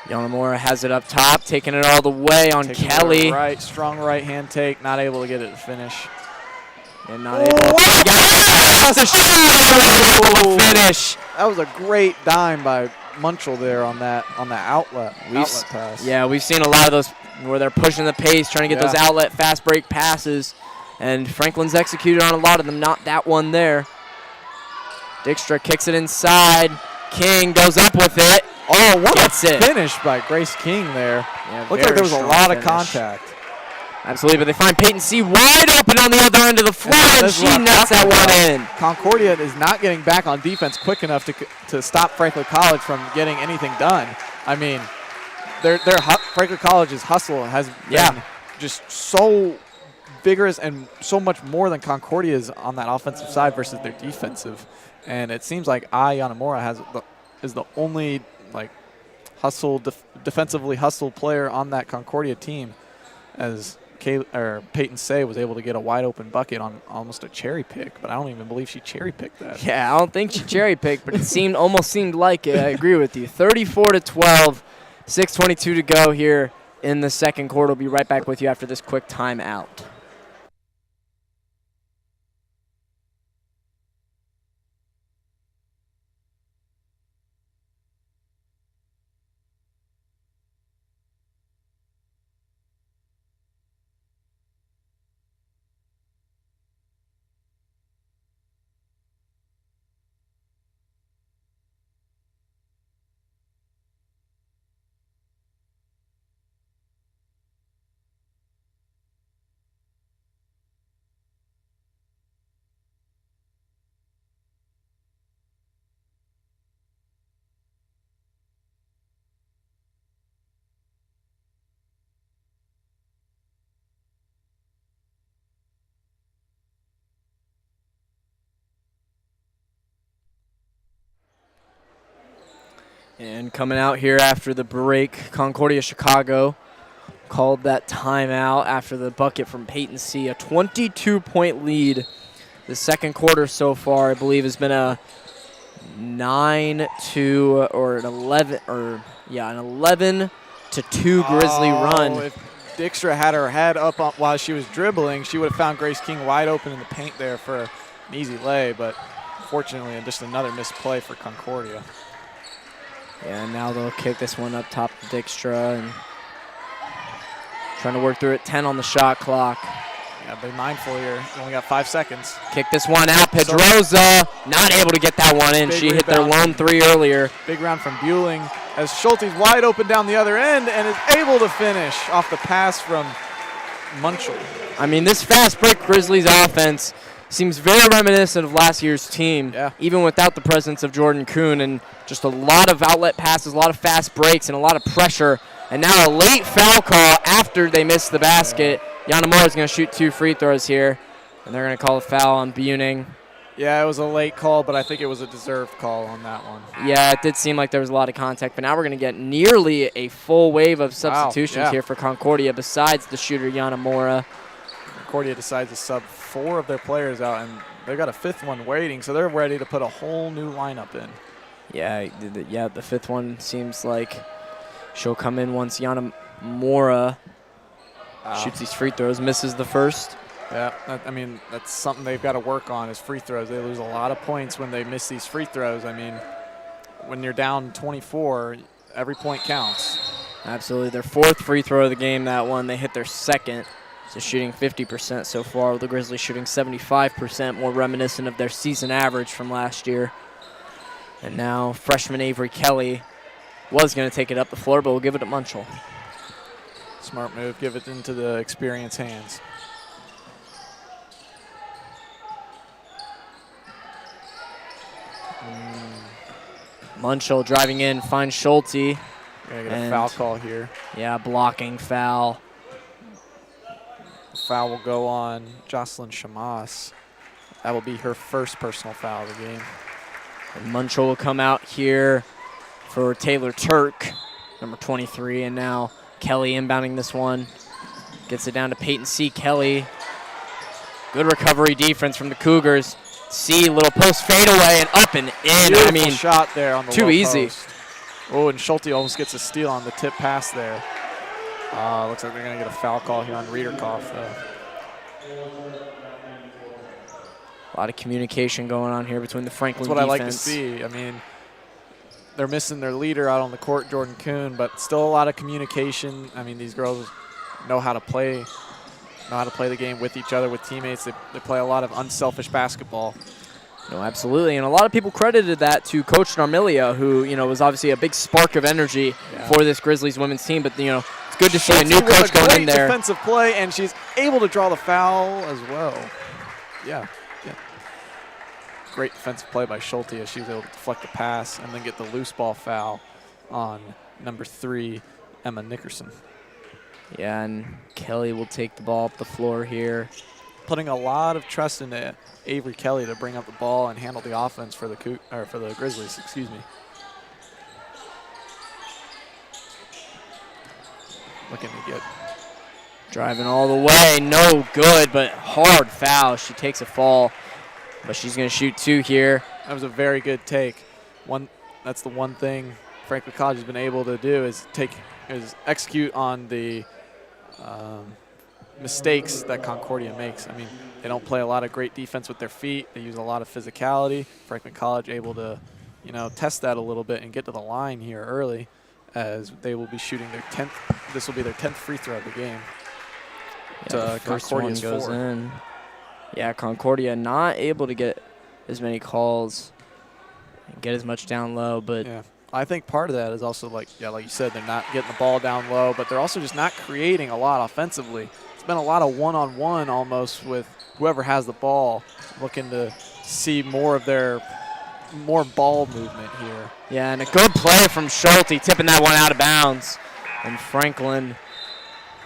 Yanamura has it up top, taking it all the way on Kelly. Right, strong right hand take, not able to get it to finish. And not able to finish. That was a great dime by Munchel there on that outlet pass. Yeah, we've seen a lot of those where they're pushing the pace, trying to get those outlet fast break passes, and Franklin's executed on a lot of them. Not that one there. Dykstra kicks it inside. King goes up with it. Oh, what a finish by Grace King there. Yeah, looked like there was a lot of contact. Absolutely, but they find Peyton C. wide open on the other end of the floor, and she nuts that one in. Concordia is not getting back on defense quick enough to stop Franklin College from getting anything done. I mean, Franklin College's hustle has been just so vigorous and so much more than Concordia's on that offensive side versus their defensive. And it seems like Yanamura is the only defensively hustle player on that Concordia team, as Peyton Say was able to get a wide open bucket on almost a cherry pick, but I don't even believe she cherry picked that. Yeah, I don't think she cherry picked, but it almost seemed like it. I agree with you. 34-12, 6:22 to go here in the second quarter. We'll be right back with you after this quick timeout. And coming out here after the break, Concordia Chicago called that timeout after the bucket from Peyton C. A 22-point lead. The second quarter so far, I believe, has been a 9-2 or an 11-2 Grizzly run. If Dykstra had her head up while she was dribbling, she would have found Grace King wide open in the paint there for an easy lay, but fortunately, just another missed play for Concordia. Yeah, and now they'll kick this one up top to Dykstra and trying to work through it. 10 on the shot clock. Yeah, be mindful here. Only got 5 seconds. Kick this one out. Pedroza not able to get that one in. She hit their lone three earlier. Big round from Bueling as Schulte's wide open down the other end and is able to finish off the pass from Munchel. I mean, this fast break Grizzlies offense seems very reminiscent of last year's team, even without the presence of Jordan Kuhn, and just a lot of outlet passes, a lot of fast breaks, and a lot of pressure. And now a late foul call after they missed the basket. Yanamura is going to shoot 2 free throws here, and they're going to call a foul on Buening. Yeah, it was a late call, but I think it was a deserved call on that one. Yeah, it did seem like there was a lot of contact, but now we're going to get nearly a full wave of substitutions here for Concordia besides the shooter Yanamura. Concordia decides to sub 4 of their players out, and they've got a 5th one waiting, so they're ready to put a whole new lineup in. Yeah, the 5th one seems like she'll come in once Yanamura shoots these free throws, misses the first. Yeah, I mean, that's something they've got to work on is free throws. They lose a lot of points when they miss these free throws. I mean, when you're down 24, every point counts. Absolutely. Their 4th free throw of the game, that one. They hit their 2nd. So shooting 50% so far. The Grizzlies shooting 75%, more reminiscent of their season average from last year. And now freshman Avery Kelly was going to take it up the floor, but we'll give it to Munchel. Smart move. Give it into the experienced hands. Munchel driving in, finds Schulte. We're going to get a foul call here. Yeah, blocking foul. Foul will go on Jocelyn Shamas. That will be her first personal foul of the game. And Munchel will come out here for Taylor Turk, number 23, and now Kelly inbounding this one. Gets it down to Peyton C. Kelly. Good recovery defense from the Cougars. C, little post fadeaway and up and in. Beautiful, I mean, shot there on the too low easy. Post. Oh, and Schulte almost gets a steal on the tip pass there. Looks like they're going to get a foul call here on Riederkopf, though. A lot of communication going on here between the Franklin defense. That's what defense. I like to see. I mean, they're missing their leader out on the court, Jordan Kuhn, but still a lot of communication. I mean, these girls know how to play the game with each other, with teammates. They play a lot of unselfish basketball. No, absolutely, and a lot of people credited that to Coach Narmilia, who was obviously a big spark of energy for this Grizzlies women's team. But it's good to see a new coach going in there. Great defensive play, and she's able to draw the foul as well. Yeah. Great defensive play by Schulte as she was able to deflect the pass and then get the loose ball foul on number 3, Emma Nickerson. Yeah, and Kelly will take the ball up the floor here. Putting a lot of trust into Avery Kelly to bring up the ball and handle the offense for the Grizzlies. Excuse me. Looking to get driving all the way, no good, but hard foul. She takes a fall, but she's going to shoot 2 here. That was a very good take. That's the one thing Franklin College has been able to do is execute on the mistakes that Concordia makes. I mean, they don't play a lot of great defense with their feet. They use a lot of physicality. Franklin College able to, test that a little bit and get to the line here early, as they will be shooting their 10th. This will be their 10th free throw of the game. Yeah, the first one goes in. Yeah, Concordia not able to get as many calls and get as much down low, but yeah. I think part of that is also like you said, they're not getting the ball down low, but they're also just not creating a lot offensively. It's been a lot of one-on-one almost with whoever has the ball, looking to see more ball movement here. Yeah, and a good play from Schulte, tipping that one out of bounds. And Franklin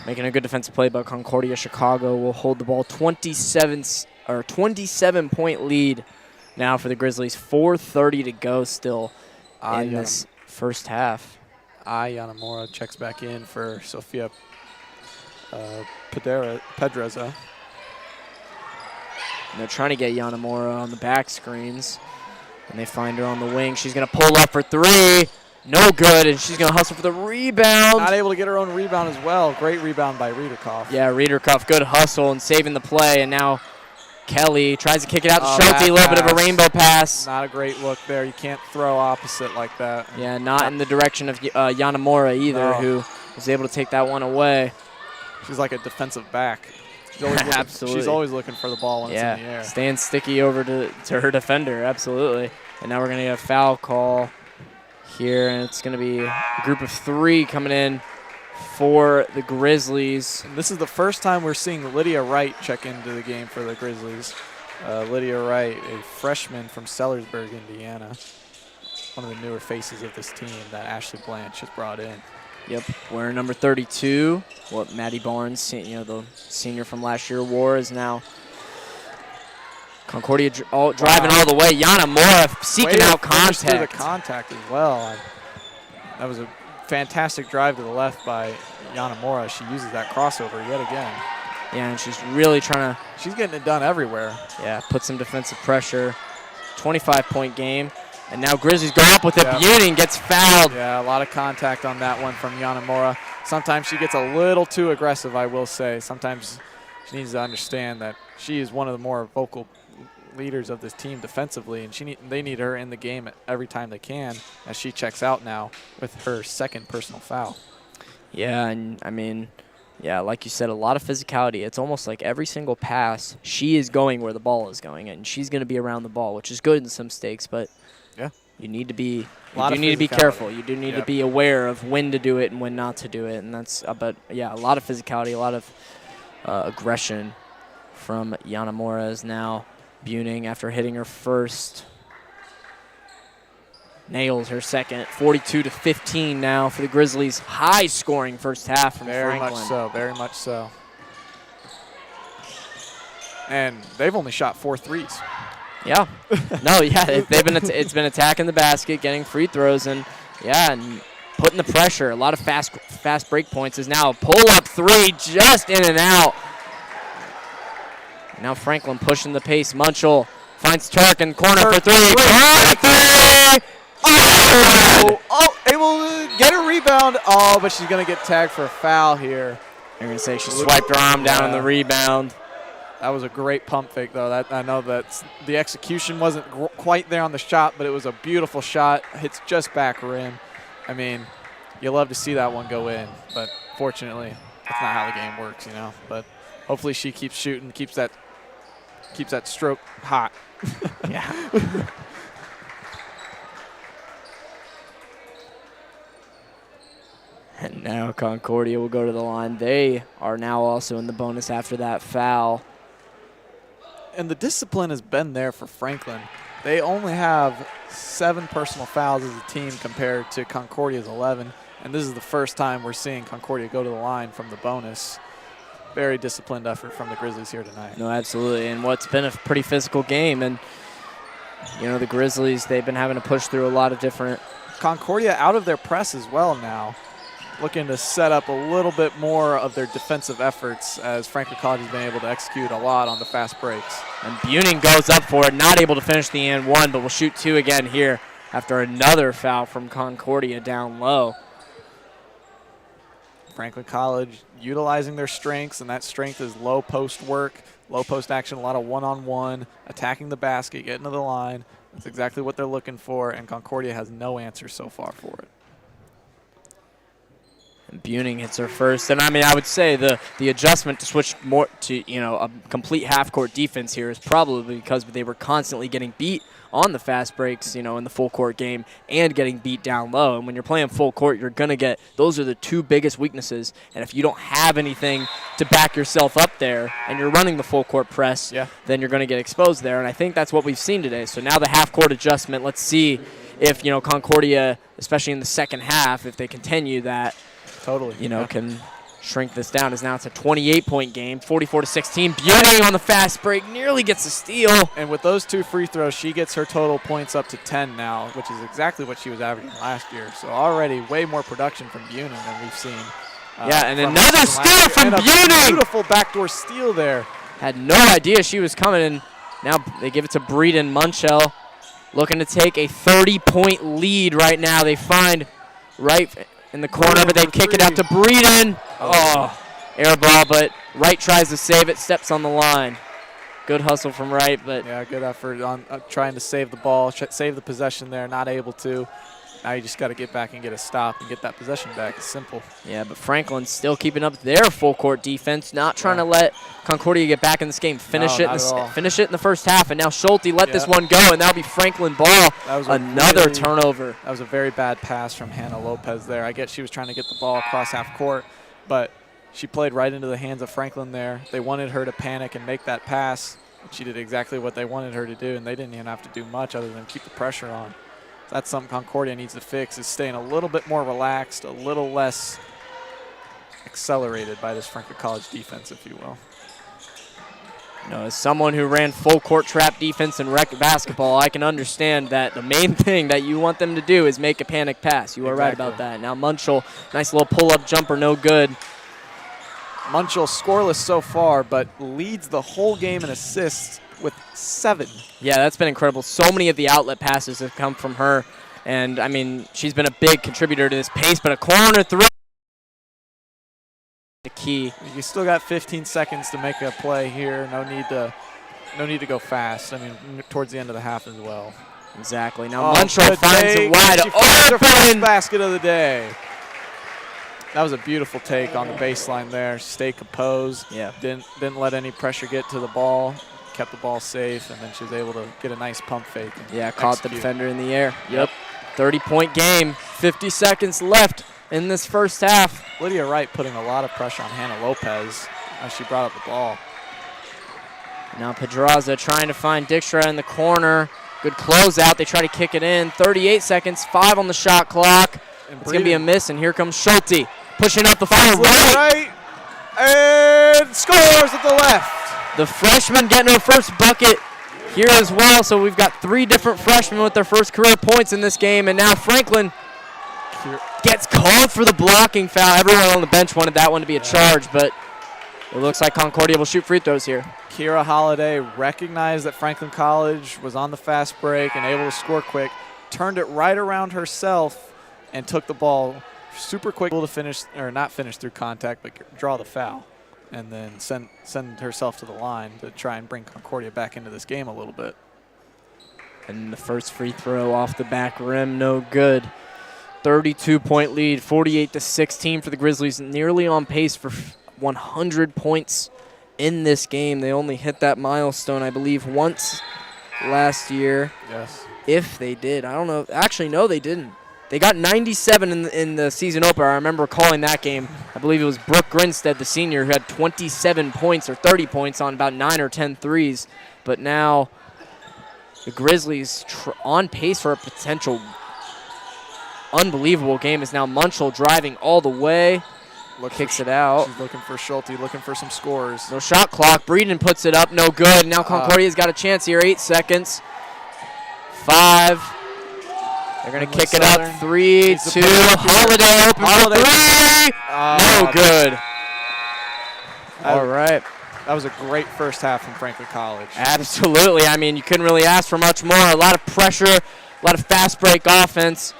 making a good defensive play, but Concordia Chicago will hold the ball. 27-point lead now for the Grizzlies. 4:30 to go still in this first half. Yanamura checks back in for Sofia Pedreza. And they're trying to get Yanamura on the back screens, and they find her on the wing. She's going to pull up for 3. No good, and she's going to hustle for the rebound. Not able to get her own rebound as well. Great rebound by Riederkopf. Yeah, Riederkopf, good hustle and saving the play, and now Kelly tries to kick it out to Schulte, a little bit of a rainbow pass. Not a great look there. You can't throw opposite like that. Yeah, not in the direction of Yanamura either, who was able to take that one away. She's like a defensive back. She's always absolutely. She's always looking for the ball when it's in the air. Staying sticky over to her defender, absolutely. And now we're going to get a foul call here, and it's going to be a group of 3 coming in for the Grizzlies. And this is the first time we're seeing Lydia Wright check into the game for the Grizzlies. Lydia Wright, a freshman from Sellersburg, Indiana. One of the newer faces of this team that Ashley Blanche has brought in. Yep, wearing number 32. What Maddie Barnes, the senior from last year, wore, is now Concordia driving all the way. Yanamura seeking out contact. The contact as well. That was a fantastic drive to the left by Yanamura. She uses that crossover yet again. Yeah, and she's really trying to. She's getting it done everywhere. Yeah, put some defensive pressure. 25-point game. And now Grizzlies go up with it. Buning gets fouled. Yeah, a lot of contact on that one from Yanamura. Sometimes she gets a little too aggressive, I will say. Sometimes she needs to understand that she is one of the more vocal leaders of this team defensively, and they need her in the game every time they can, as she checks out now with her second personal foul. Yeah, and I mean, like you said, a lot of physicality. It's almost like every single pass, she is going where the ball is going, and she's going to be around the ball, which is good in some stakes, but you need to be careful. You do need to be aware of when to do it and when not to do it, and that's a lot of physicality, a lot of aggression from Yanamura. Is now Buning, after hitting her first, nails her second. 42-15 now for the Grizzlies. High-scoring first half from Franklin. Very much so. And they've only shot 4 threes. Yeah. It's been attacking the basket, getting free throws, and putting the pressure. A lot of fast break points. Is now a pull-up 3, just in and out. Now Franklin pushing the pace. Munchel finds Turk in corner for 3. Able to get a rebound. Oh, but she's going to get tagged for a foul here. You're going to say she swiped her arm down on the rebound. That was a great pump fake, though. I know that the execution wasn't quite there on the shot, but it was a beautiful shot. Hits just back rim. I mean, you love to see that one go in, but fortunately, that's not how the game works, you know. But hopefully she keeps shooting, keeps that stroke hot. Yeah. And now Concordia will go to the line. They are now also in the bonus after that foul. And the discipline has been there for Franklin. They only have 7 personal fouls as a team compared to Concordia's 11. And this is the first time we're seeing Concordia go to the line from the bonus. Very disciplined effort from the Grizzlies here tonight. No, absolutely. And what's been a pretty physical game. And, you know, the Grizzlies, they've been having to push through a lot of different. Concordia out of their press as well now, looking to set up a little bit more of their defensive efforts as Franklin College has been able to execute a lot on the fast breaks. And Buning goes up for it, not able to finish the and one, but will shoot 2 again here after another foul from Concordia down low. Franklin College utilizing their strengths, and that strength is low post work, low post action, a lot of one-on-one, attacking the basket, getting to the line. That's exactly what they're looking for, and Concordia has no answer so far for it. Buning hits her first, and I mean, I would say the adjustment to switch more to, you know, a complete half-court defense here is probably because they were constantly getting beat on the fast breaks, you know, in the full-court game and getting beat down low. And when you're playing full court, you're going to get – those are the 2 biggest weaknesses. And if you don't have anything to back yourself up there and you're running the full-court press, then you're going to get exposed there. And I think that's what we've seen today. So now the half-court adjustment, let's see if, you know, Concordia, especially in the second half, if they continue that – totally. You know, can shrink this down. As now it's a 28-point game, 44-16. Buning on the fast break, nearly gets a steal. And with those 2 free throws, she gets her total points up to 10 now, which is exactly what she was averaging last year. So already way more production from Buning than we've seen. Yeah, and another steal from Buning. Beautiful backdoor steal there. Had no idea she was coming, and now they give it to Breeden Munchell, looking to take a 30-point lead right now. They find Wright in the corner, but they kick it out to Breeden. Oh, air ball, but Wright tries to save it, steps on the line. Good hustle from Wright, but yeah, good effort on trying to save the ball, save the possession there, not able to. Now you just got to get back and get a stop and get that possession back. It's simple. Yeah, but Franklin's still keeping up their full court defense, not trying to let Concordia get back in this game. Finish it in the first half, and now Schulte let this one go, and that'll be Franklin ball. That was another turnover. That was a very bad pass from Hannah Lopez there. I guess she was trying to get the ball across half court, but she played right into the hands of Franklin there. They wanted her to panic and make that pass. She did exactly what they wanted her to do, and they didn't even have to do much other than keep the pressure on. That's something Concordia needs to fix, is staying a little bit more relaxed, a little less accelerated by this Franklin College defense, if you will. You know, as someone who ran full court trap defense in rec basketball, I can understand that the main thing that you want them to do is make a panic pass. You are right about that. Now Munchell, nice little pull-up jumper, no good. Munchell scoreless so far, but leads the whole game in assists with 7. Yeah, that's been incredible. So many of the outlet passes have come from her. And, I mean, she's been a big contributor to this pace, but a corner 3. The key. You still got 15 seconds to make a play here. No need to go fast. I mean, towards the end of the half as well. Exactly. Now Munchell finds it wide open. First basket of the day. That was a beautiful take on the baseline there. Stay composed. Yeah. Didn't let any pressure get to the ball. Kept the ball safe, and then she was able to get a nice pump fake. Yeah, caught the defender in the air. Yep. 30-point game. 50 seconds left in this first half. Lydia Wright putting a lot of pressure on Hannah Lopez as she brought up the ball. Now Pedraza trying to find Dykstra in the corner. Good closeout. They try to kick it in. 38 seconds, 5 on the shot clock. It's going to be a miss, and here comes Schulte pushing up the far right. And scores at the left. The freshman getting her first bucket here as well. So we've got 3 different freshmen with their first career points in this game. And now Franklin gets called for the blocking foul. Everyone on the bench wanted that one to be a charge, but it looks like Concordia will shoot free throws here. Kira Holiday recognized that Franklin College was on the fast break and able to score quick, turned it right around herself, and took the ball super quick to finish, or not finish through contact, but draw the foul. and then send herself to the line to try and bring Concordia back into this game a little bit. And the first free throw off the back rim, no good. 32-point lead, 48-16 for the Grizzlies, nearly on pace for 100 points in this game. They only hit that milestone, I believe, once last year. Yes. If they did. I don't know. Actually, no, they didn't. They got 97 in the season opener. I remember calling that game. I believe it was Brooke Grinstead, the senior, who had 27 points or 30 points on about 9 or 10 threes. But now the Grizzlies on pace for a potential unbelievable game is now Munchell driving all the way. Kicks it out. She's looking for Schulte, looking for some scores. No shot clock. Breeden puts it up. No good. Now Concordia's got a chance here. 8 seconds. 5. They're going to kick it up. 3, 2. Holiday open for 3. No good. All right. That was a great first half from Franklin College. Absolutely. I mean, you couldn't really ask for much more. A lot of pressure, a lot of fast break offense,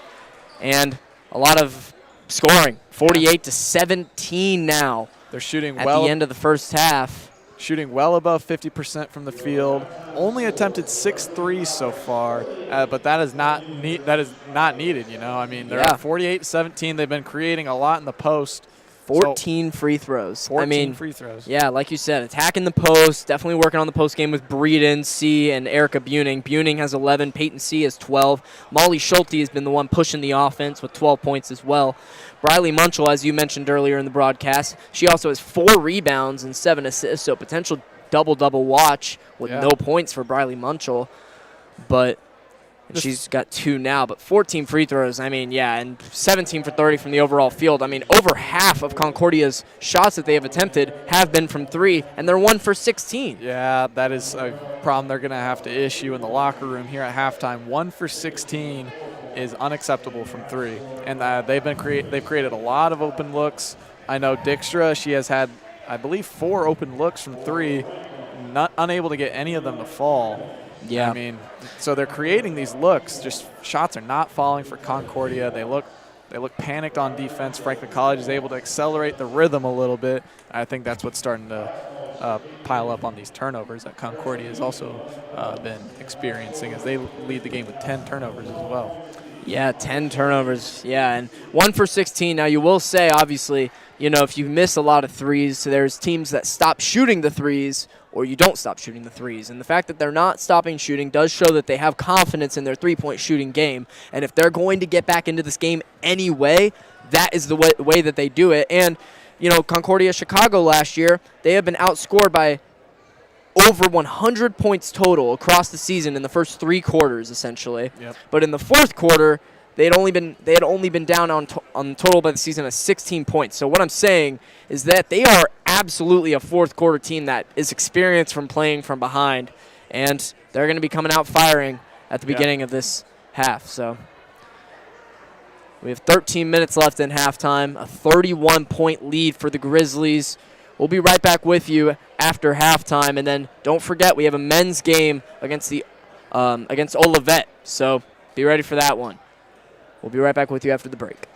and a lot of scoring. 48-17 now. They're shooting at the end of the first half. Shooting well above 50% from the field. Only attempted 6 threes so far, but that is not needed. You know, I mean, they're at 48-17. They've been creating a lot in the post. 14 free throws. 14 free throws. Yeah, like you said, attacking the post, definitely working on the post game with Breeden, C, and Erica Buning. Buning has 11, Peyton C has 12. Molly Schulte has been the one pushing the offense with 12 points as well. Briley Munchell, as you mentioned earlier in the broadcast, she also has 4 rebounds and 7 assists, so potential double-double watch with no points for Briley Munchell. But she's got 2 now, but 14 free throws. I mean, yeah, and 17 for 30 from the overall field. I mean, over half of Concordia's shots that they have attempted have been from 3, and they're 1 for 16. Yeah, that is a problem they're going to have to issue in the locker room here at halftime. 1 for 16 is unacceptable from 3, and they've created a lot of open looks. I know Dykstra, she has had, I believe, 4 open looks from 3, unable to get any of them to fall. Yeah. I mean, so they're creating these looks. Just shots are not falling for Concordia. They look panicked on defense. Franklin College is able to accelerate the rhythm a little bit. I think that's what's starting to pile up on these turnovers that Concordia has also been experiencing as they lead the game with 10 turnovers as well. Yeah, 10 turnovers. Yeah, and 1 for 16. Now, you will say, obviously, you know, if you miss a lot of threes, so there's teams that stop shooting the threes or you don't stop shooting the threes. And the fact that they're not stopping shooting does show that they have confidence in their three-point shooting game. And if they're going to get back into this game anyway, that is the way that they do it. And, you know, Concordia Chicago last year, they have been outscored by over 100 points total across the season in the first 3 quarters, essentially. Yep. But in the fourth quarter, they had only been down on total by the season of 16 points. So what I'm saying is that they are absolutely a fourth quarter team that is experienced from playing from behind, and they're going to be coming out firing at the beginning of this half. So we have 13 minutes left in halftime, a 31-point lead for the Grizzlies. We'll be right back with you after halftime, and then don't forget we have a men's game against Olivet. So be ready for that one. We'll be right back with you after the break.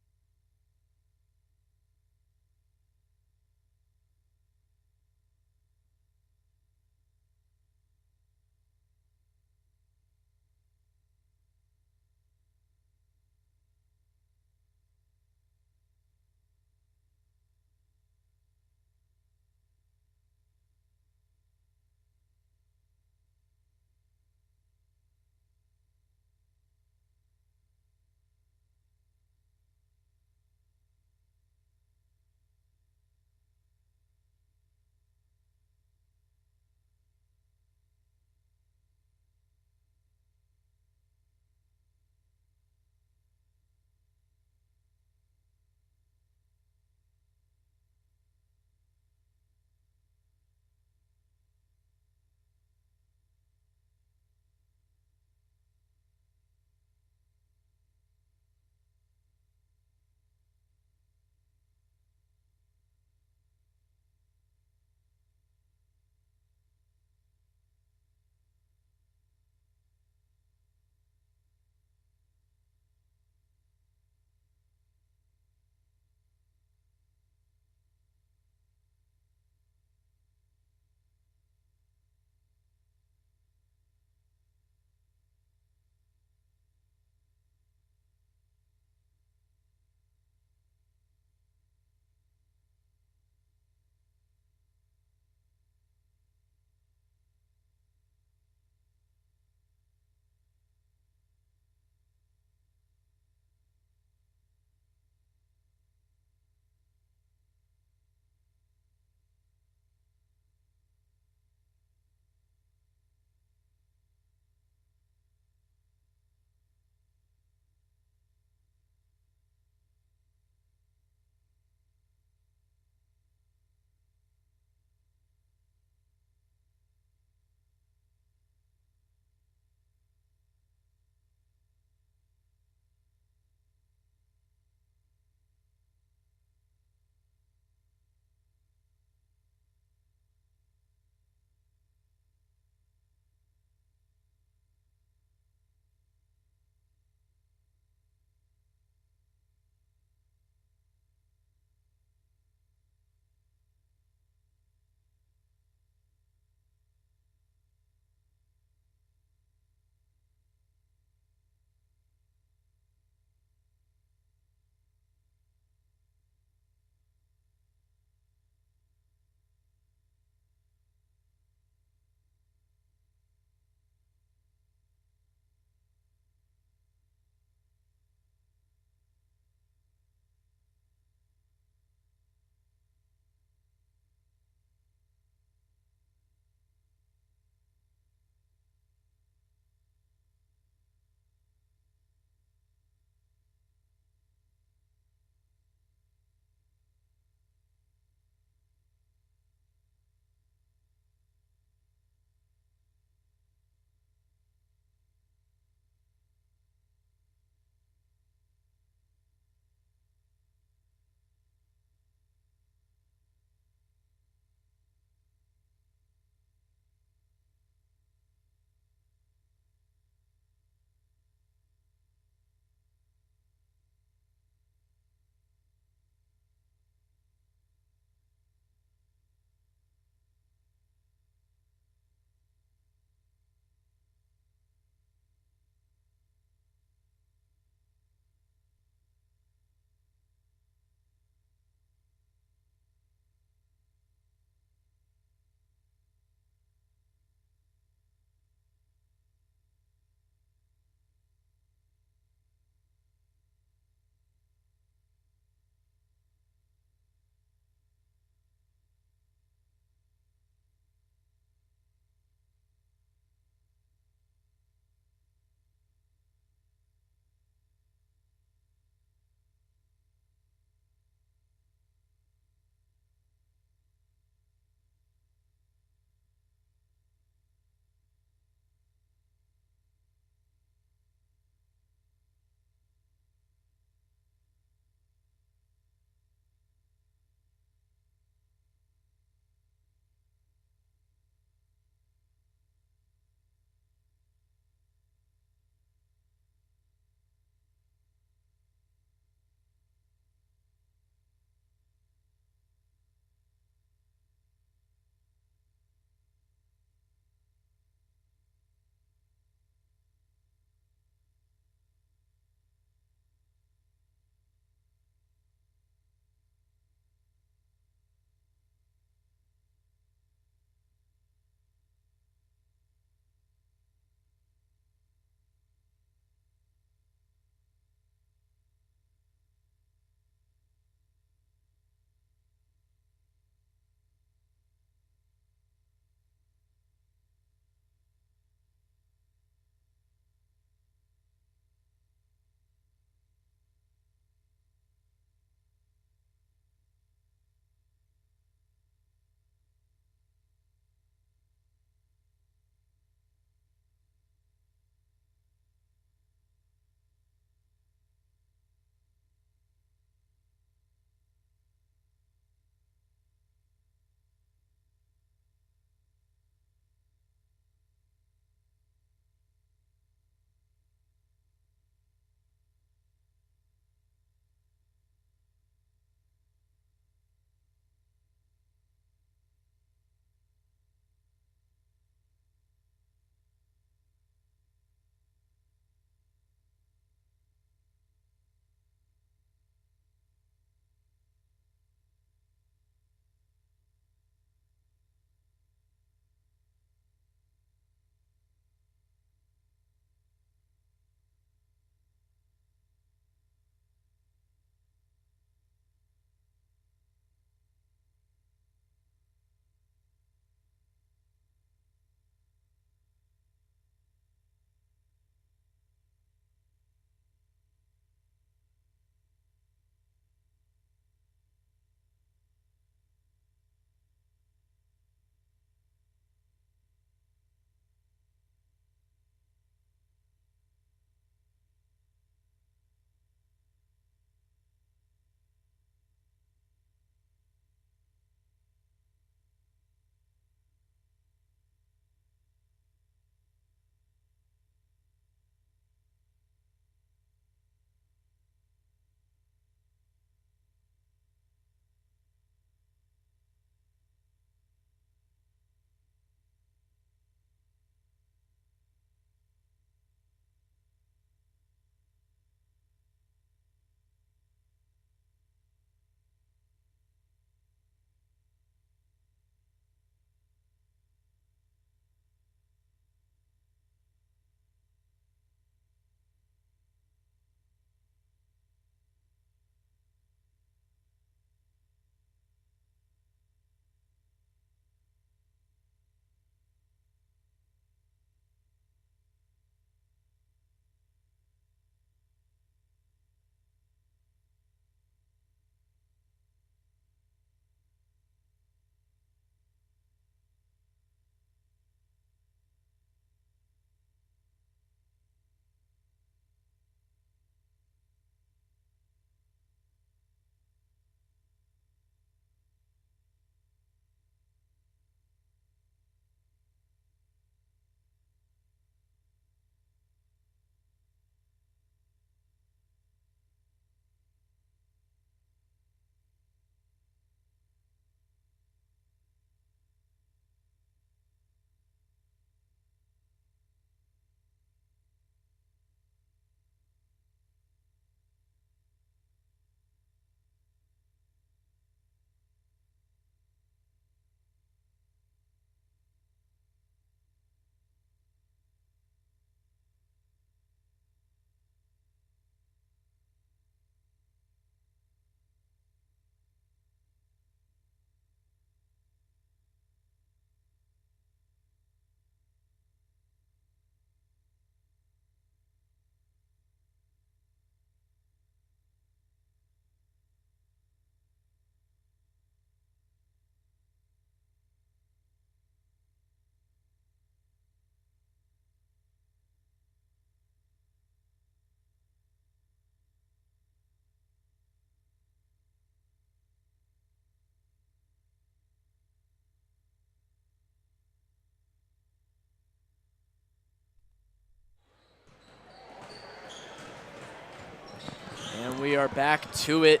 we are back to it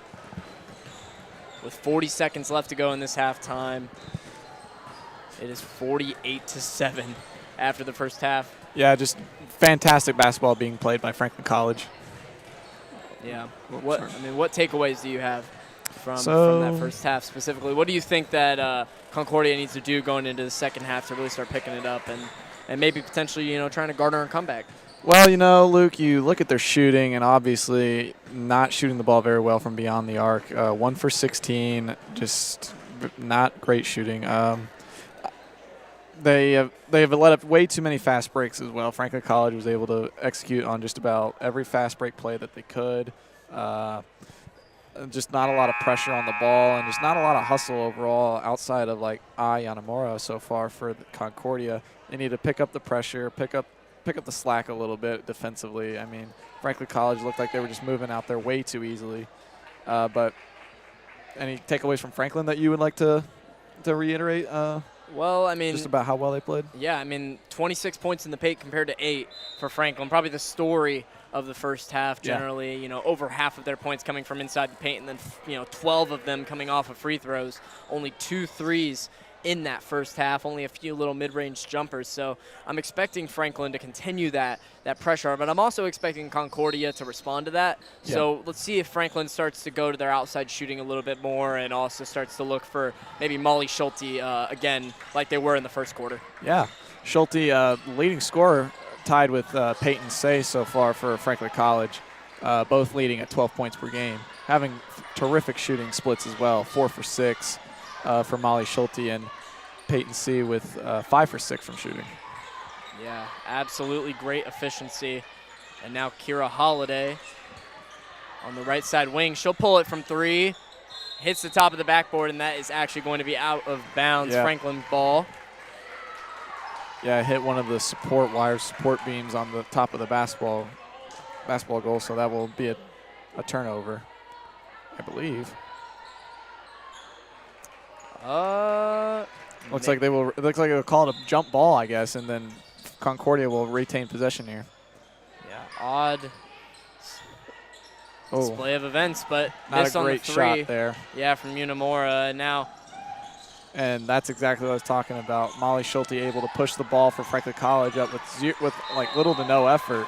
with 40 seconds left to go in this halftime. It is 48-7 after the first half. Yeah, just fantastic basketball being played by Franklin College. Yeah. What takeaways do you have from that first half specifically? What do you think that Concordia needs to do going into the second half to really start picking it up and maybe potentially, trying to garner a comeback? Well, Luke, you look at their shooting, and obviously not shooting the ball very well from beyond the arc. 1 for 16, just not great shooting. They have let up way too many fast breaks as well. Franklin College was able to execute on just about every fast break play that they could. Just not a lot of pressure on the ball, and just not a lot of hustle overall outside of Yanamura so far for the Concordia. They need to pick up the pressure, pick up the slack a little bit defensively. I mean, Franklin College looked like they were just moving out there way too easily. But any takeaways from Franklin that you would like to reiterate? Well, I mean, just about how well they played? Yeah, I mean, 26 points in the paint compared to 8 for Franklin. Probably the story of the first half generally. Yeah. Over half of their points coming from inside the paint, and then 12 of them coming off of free throws. Only 2 threes in that first half, only a few little mid-range jumpers. So I'm expecting Franklin to continue that pressure, but I'm also expecting Concordia to respond to that. Yeah. So let's see if Franklin starts to go to their outside shooting a little bit more and also starts to look for maybe Molly Schulte again like they were in the first quarter. Yeah, Schulte, leading scorer, tied with Peyton Say so far for Franklin College, both leading at 12 points per game, having terrific shooting splits as well, 4 for 6. For Molly Schulte and Peyton C with 5 for 6 from shooting. Yeah, absolutely great efficiency. And now Kira Holiday on the right side wing. She'll pull it from 3, hits the top of the backboard, and that is actually going to be out of bounds. Yeah. Franklin's ball. Yeah, hit one of the support beams on the top of the basketball goal, so that will be a turnover, I believe. Looks like they'll call it a jump ball, I guess, and then Concordia will retain possession here. Yeah, odd display of events, but not this a great on the 3 shot there. Yeah, from Unamura now. And that's exactly what I was talking about. Molly Schulte able to push the ball for Franklin College up with little to no effort.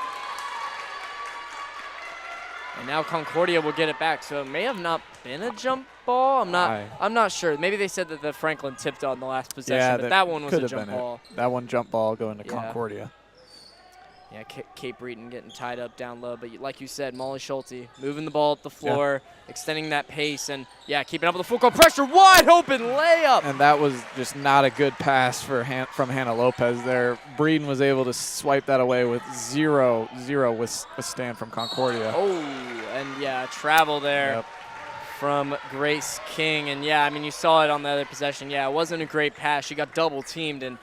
And now Concordia will get it back. So it may have not been a jump ball. I'm not sure. Maybe they said that the Franklin tipped on the last possession, but that one was a jump ball. That one jump ball going to Concordia. Yeah, Cape Breton getting tied up down low. But like you said, Molly Schulte moving the ball up the floor, extending that pace, and, keeping up with the full court pressure. Wide open layup. And that was just not a good pass from Hannah Lopez there. Breeden was able to swipe that away with 0 withstand from Concordia. Oh, and, travel there. From Grace King. And, you saw it on the other possession. Yeah, it wasn't a great pass. She got double-teamed, and,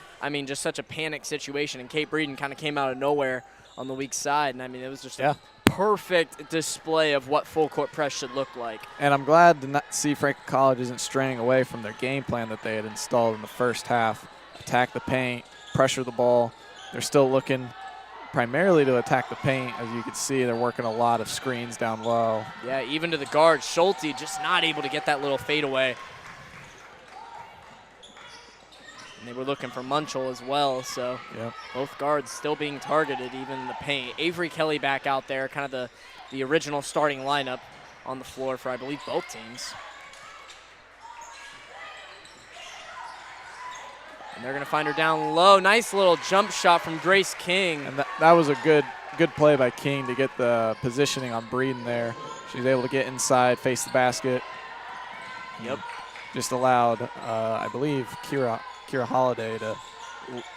just such a panic situation. And Kate Breeden kind of came out of nowhere on the weak side. And, it was just a perfect display of what full-court press should look like. And I'm glad to not see Franklin College isn't straying away from their game plan that they had installed in the first half. Attack the paint, pressure the ball. They're still looking primarily to attack the paint. As you can see, they're working a lot of screens down low. Yeah, even to the guard. Schulte just not able to get that little fadeaway. And they were looking for Munchell as well, so both guards still being targeted, even in the paint. Avery Kelly back out there, kind of the original starting lineup on the floor for, I believe, both teams. And they're going to find her down low. Nice little jump shot from Grace King. And that was a good play by King to get the positioning on Breeden there. She was able to get inside, face the basket. Yep. Just allowed, I believe, Kira Holiday to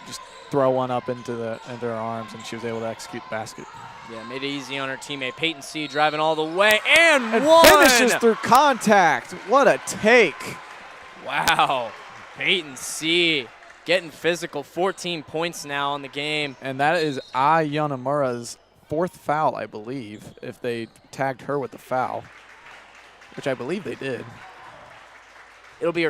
just throw one up into her arms, and she was able to execute the basket. Yeah, made it easy on her teammate. Peyton C. driving all the way, and one! Finishes through contact. What a take. Wow. Peyton C. getting physical. 14 points now on the game. And that is Yanamura's 4th foul, I believe, if they tagged her with the foul, which I believe they did. It'll be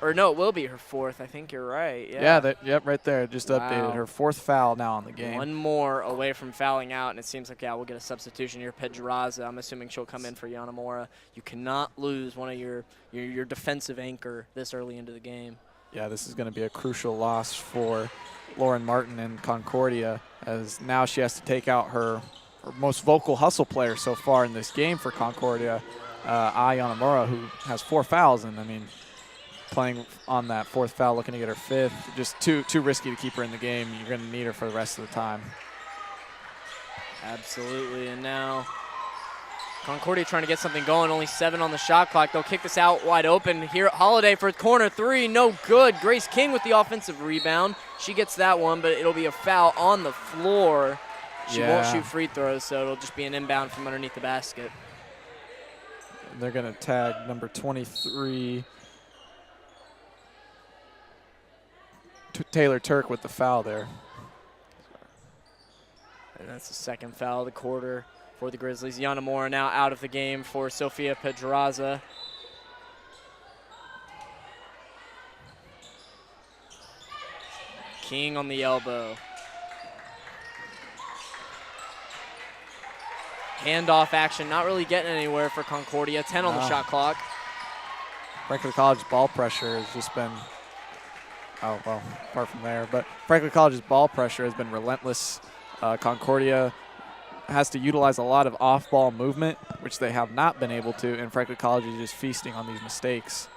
Or no, it will be her 4th. I think you're right. Yep, right there. Just updated. Her 4th foul now on the game. One more away from fouling out, and it seems like, we'll get a substitution here. Pedraza, I'm assuming she'll come in for Yanamura. You cannot lose one of your defensive anchor this early into the game. Yeah, this is going to be a crucial loss for Lauren Martin and Concordia, as now she has to take out her most vocal hustle player so far in this game for Concordia, Yanamura, who has 4 fouls. And, I mean, playing on that 4th foul, looking to get her 5th. Just too risky to keep her in the game. You're going to need her for the rest of the time. Absolutely, and now Concordia trying to get something going. Only 7 on the shot clock. They'll kick this out wide open here. Holiday for corner 3, no good. Grace King with the offensive rebound. She gets that one, but it'll be a foul on the floor. She won't shoot free throws, so it'll just be an inbound from underneath the basket. They're going to tag number 23, Taylor Turk, with the foul there. And that's the 2nd foul of the quarter for the Grizzlies. Yanamura now out of the game for Sofia Pedraza. King on the elbow. Handoff action, not really getting anywhere for Concordia. 10 on the shot clock. Franklin College's ball pressure has just been, apart from there, but Franklin College's ball pressure has been relentless. Concordia has to utilize a lot of off-ball movement, which they have not been able to, and Franklin College is just feasting on these mistakes,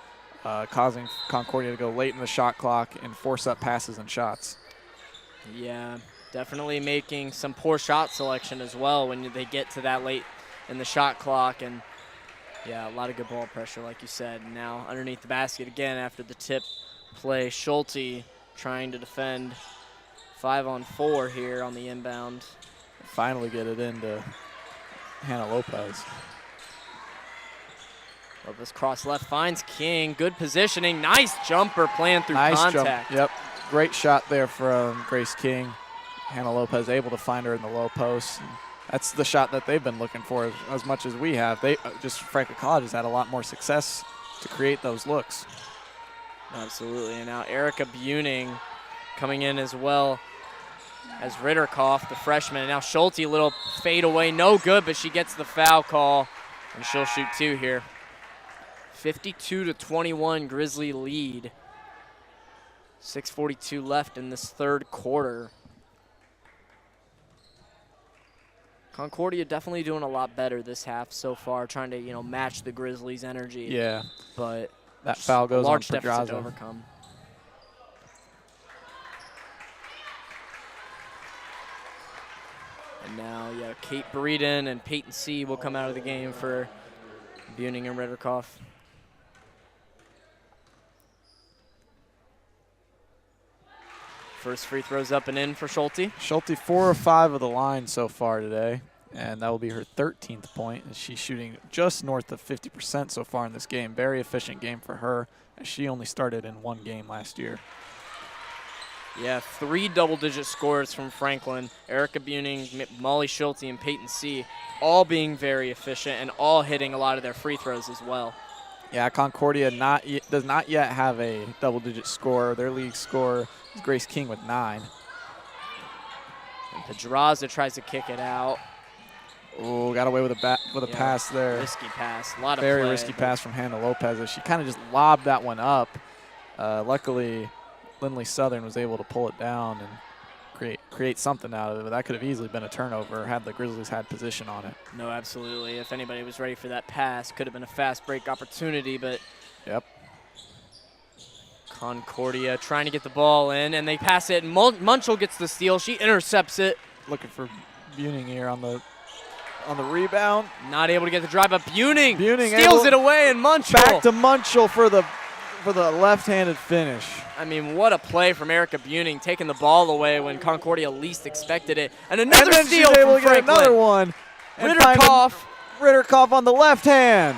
causing Concordia to go late in the shot clock and force up passes and shots. Yeah, definitely making some poor shot selection as well when they get to that late in the shot clock. And, yeah, a lot of good ball pressure, like you said. Now underneath the basket again after the tip play. Schulte trying to defend 5-on-4 here on the inbound. Finally get it into Hannah Lopez. Lopez cross left, finds King. Good positioning. Nice jumper playing through contact. Yep. Great shot there from Grace King. Hannah Lopez able to find her in the low post. That's the shot that they've been looking for as much as we have. Franklin College has had a lot more success to create those looks. Absolutely. And now Erica Buning coming in as well as Ritterkoff, the freshman. And now Schulte, a little fade away, no good, but she gets the foul call, and she'll shoot 2 here. 52-21 Grizzly lead. 6:42 left in this 3rd quarter. Concordia definitely doing a lot better this half so far, trying to match the Grizzlies' energy. Yeah, but that foul goes on large Pedraza. deficit to overcome. And now, Kate Breeden and Peyton C. will come out of the game for Buning and Ritterkoff. First free throws up and in for Schulte. Schulte 4 of 5 of the line so far today, and that will be her 13th point. And she's shooting just north of 50% so far in this game. Very efficient game for her, as she only started in 1 game last year. Yeah, 3 double-digit scores from Franklin. Erica Buning, Molly Schulte, and Peyton C. all being very efficient and all hitting a lot of their free throws as well. Yeah, Concordia does not yet have a double-digit score. Their league score is Grace King with 9. And Pedraza tries to kick it out. Oh, got away with a pass there. Risky pass, a lot of very play. Risky pass from Hannah Lopez, as she kind of just lobbed that one up. Luckily, Lindley Southern was able to pull it down and create something out of it, but that could have easily been a turnover had the Grizzlies had position on it. No, absolutely. If anybody was ready for that pass, could have been a fast break opportunity, but yep. Concordia trying to get the ball in, and they pass it, and Munchell gets the steal. She intercepts it. Looking for Buning here on the rebound. Not able to get the drive, but Buning steals it away, and Munchell. Back to Munchell for the left-handed finish. I mean, what a play from Erica Buning, taking the ball away when Concordia least expected it. And another steal she's able from to get another one. Ritterkoff on the left hand.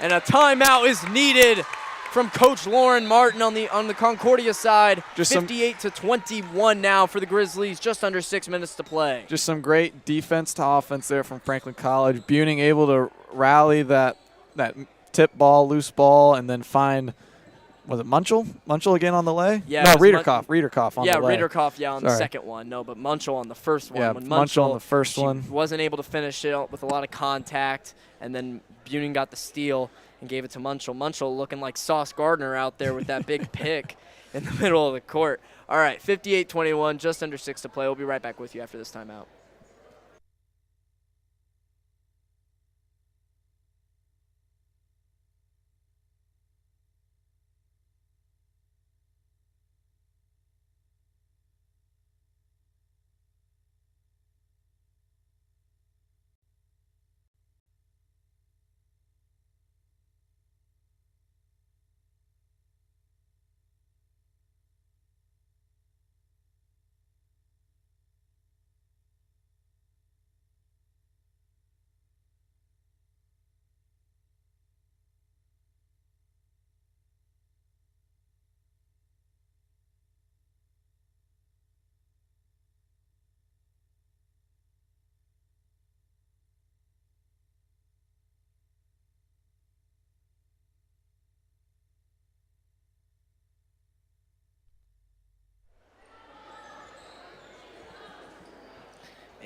And a timeout is needed from Coach Lauren Martin on the Concordia side. 58-21 now for the Grizzlies, just under 6 minutes to play. Just some great defense to offense there from Franklin College. Buning able to rally that tip ball, loose ball, and then find Was it Munchel? Munchel again on the lay? Yeah. No, Riederkopf. Riederkopf on the lay. Yeah, Riederkopf, on the second one. No, but Munchel on the first one. Yeah, when Munchel on the first one. Wasn't able to finish it with a lot of contact, and then Buning got the steal and gave it to Munchel. Munchel looking like Sauce Gardner out there with that big pick in the middle of the court. All right, 58-21, just under 6 to play. We'll be right back with you after this timeout.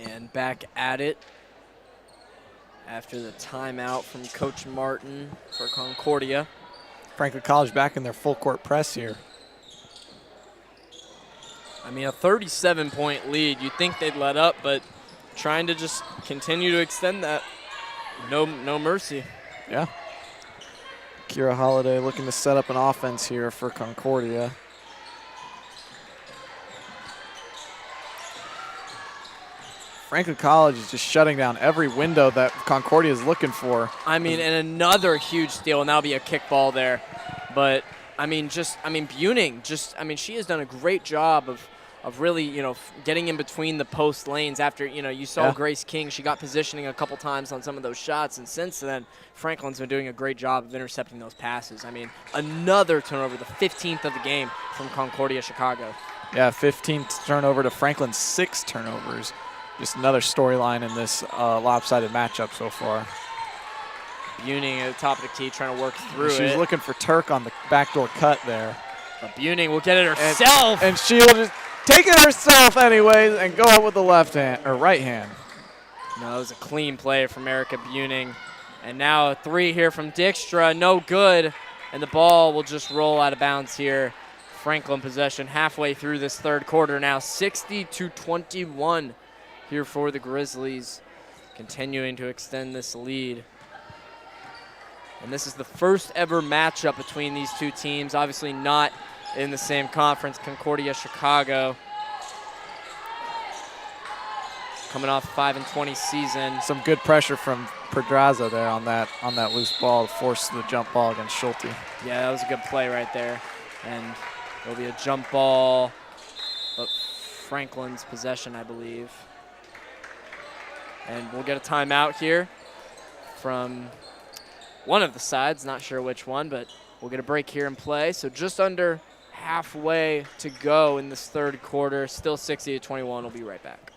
And back at it after the timeout from Coach Martin for Concordia. Franklin College back in their full court press here. I mean, a 37-point lead. You'd think they'd let up, but trying to just continue to extend that. No mercy. Yeah. Kira Holiday looking to set up an offense here for Concordia. Franklin College is just shutting down every window that Concordia is looking for. I mean, and another huge steal, and that'll be a kickball there. But, Buning, she has done a great job of really, getting in between the post lanes after, you saw Grace King. She got positioning a couple times on some of those shots, and since then, Franklin's been doing a great job of intercepting those passes. I mean, another turnover, the 15th of the game from Concordia, Chicago. Yeah, 15th turnover to Franklin's 6 turnovers. Just another storyline in this lopsided matchup so far. Buning at the top of the key trying to work through it. She's looking for Turk on the backdoor cut there. But Buning will get it herself. And she will just take it herself anyways and go up with the left hand or right hand. No, it was a clean play from Erica Buning. And now a 3 here from Dykstra, no good. And the ball will just roll out of bounds here. Franklin possession halfway through this third quarter now, 60-21 here for the Grizzlies, continuing to extend this lead. And this is the first ever matchup between these two teams, obviously not in the same conference, Concordia, Chicago. Coming off a 5-20 season. Some good pressure from Pedraza there on that loose ball to force the jump ball against Schulte. Yeah, that was a good play right there. And there'll be a jump ball, but Franklin's possession, I believe. And we'll get a timeout here from one of the sides, not sure which one, but we'll get a break here and play. So just under halfway to go in this third quarter, still 60-21. We'll be right back.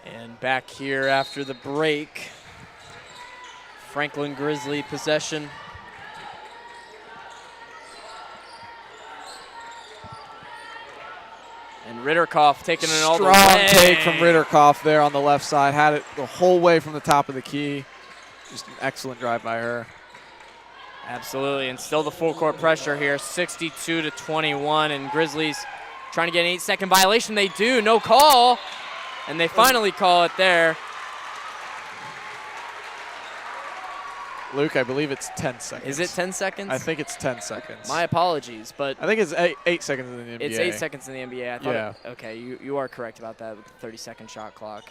And back here after the break, Franklin Grizzly possession Ritterkoff taking it all the way. Strong take from Ritterkoff there on the left side. Had it the whole way from the top of the key. Just an excellent drive by her. Absolutely, and still the full court pressure here, 62-21, and Grizzlies trying to get an 8-second violation. They do, no call, and they finally call it there. Luke, I believe it's 10 seconds. Is it 10 seconds? I think it's 10 seconds. My apologies, but I think it's 8 seconds in the NBA. it's 8 seconds in the NBA. I thought Yeah. Okay, you are correct about that with the 30-second shot clock.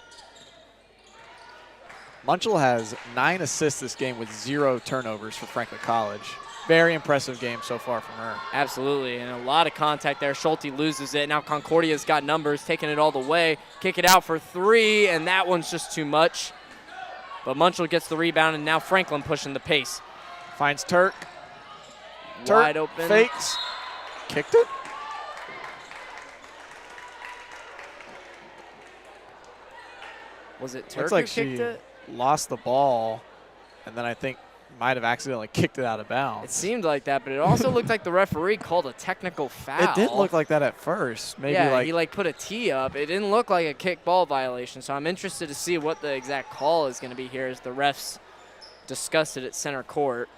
Munchell has 9 assists this game with 0 turnovers for Franklin College. Very impressive game so far from her. Absolutely, and a lot of contact there. Schulte loses it. Now Concordia's got numbers, taking it all the way. Kick it out for 3, and that one's just too much. But Munchell gets the rebound, and now Franklin pushing the pace. Finds Turk. Wide open. Fakes. Kicked it. Was it Turk Looks like who kicked she it? lost the ball, and then I think might have accidentally kicked it out of bounds. It seemed like that, but it also looked like the referee called a technical foul. It did look like that at first. Maybe yeah, he put a tee up. It didn't look like a kick ball violation, so I'm interested to see what the exact call is going to be here as the refs discuss it at center court.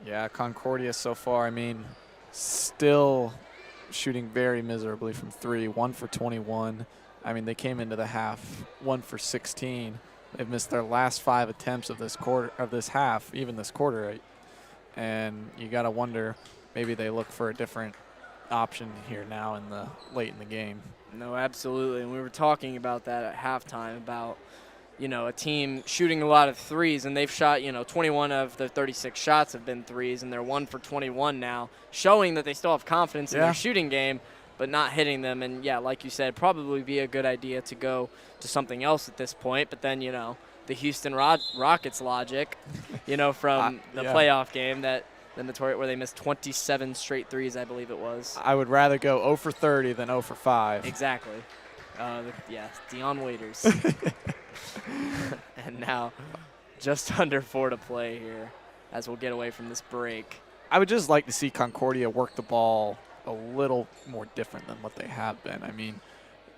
Yeah, Concordia so far, I mean, still shooting very miserably from 3, 1 for 21. I mean, they came into the half 1 for 16. They've missed their last 5 attempts of this quarter, of this half, even this quarter. And you got to wonder, maybe they look for a different option here now in the late in the game. No, absolutely. And we were talking about that at halftime about, you know, a team shooting a lot of threes, and they've shot, 21 of their 36 shots have been threes, and they're 1 for 21 now, showing that they still have confidence in their shooting game, but not hitting them. And, yeah, like you said, probably be a good idea to go to something else at this point. But then, the Houston Rockets logic, from the playoff game, where they missed 27 straight threes, I believe it was. I would rather go 0 for 30 than 0 for 5. Exactly. Dion Waiters. And now just under 4 to play here as we'll get away from this break. I would just like to see Concordia work the ball a little more different than what they have been. I mean,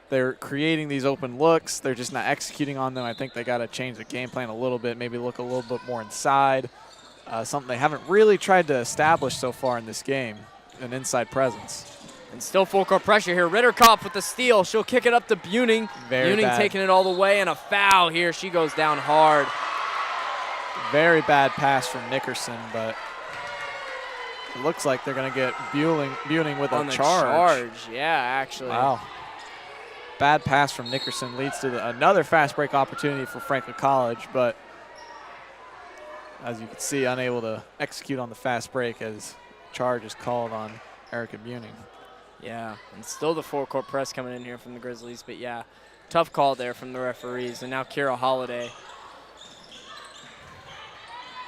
they're creating these open looks. They're just not executing on them. I think they got to change the game plan a little bit, maybe look a little bit more inside. Something they haven't really tried to establish so far in this game, an inside presence. And still full court pressure here. Ritterkoff with the steal. She'll kick it up to Buning. Buning taking it all the way, and a foul here. She goes down hard. Very bad pass from Nickerson, but it looks like they're going to get Buning with a charge. Yeah, actually. Wow. Bad pass from Nickerson leads to another fast break opportunity for Franklin College, but as you can see, unable to execute on the fast break as charge is called on Erica Buning. Yeah, and still the full court press coming in here from the Grizzlies, but yeah, tough call there from the referees. And now Kira Holiday.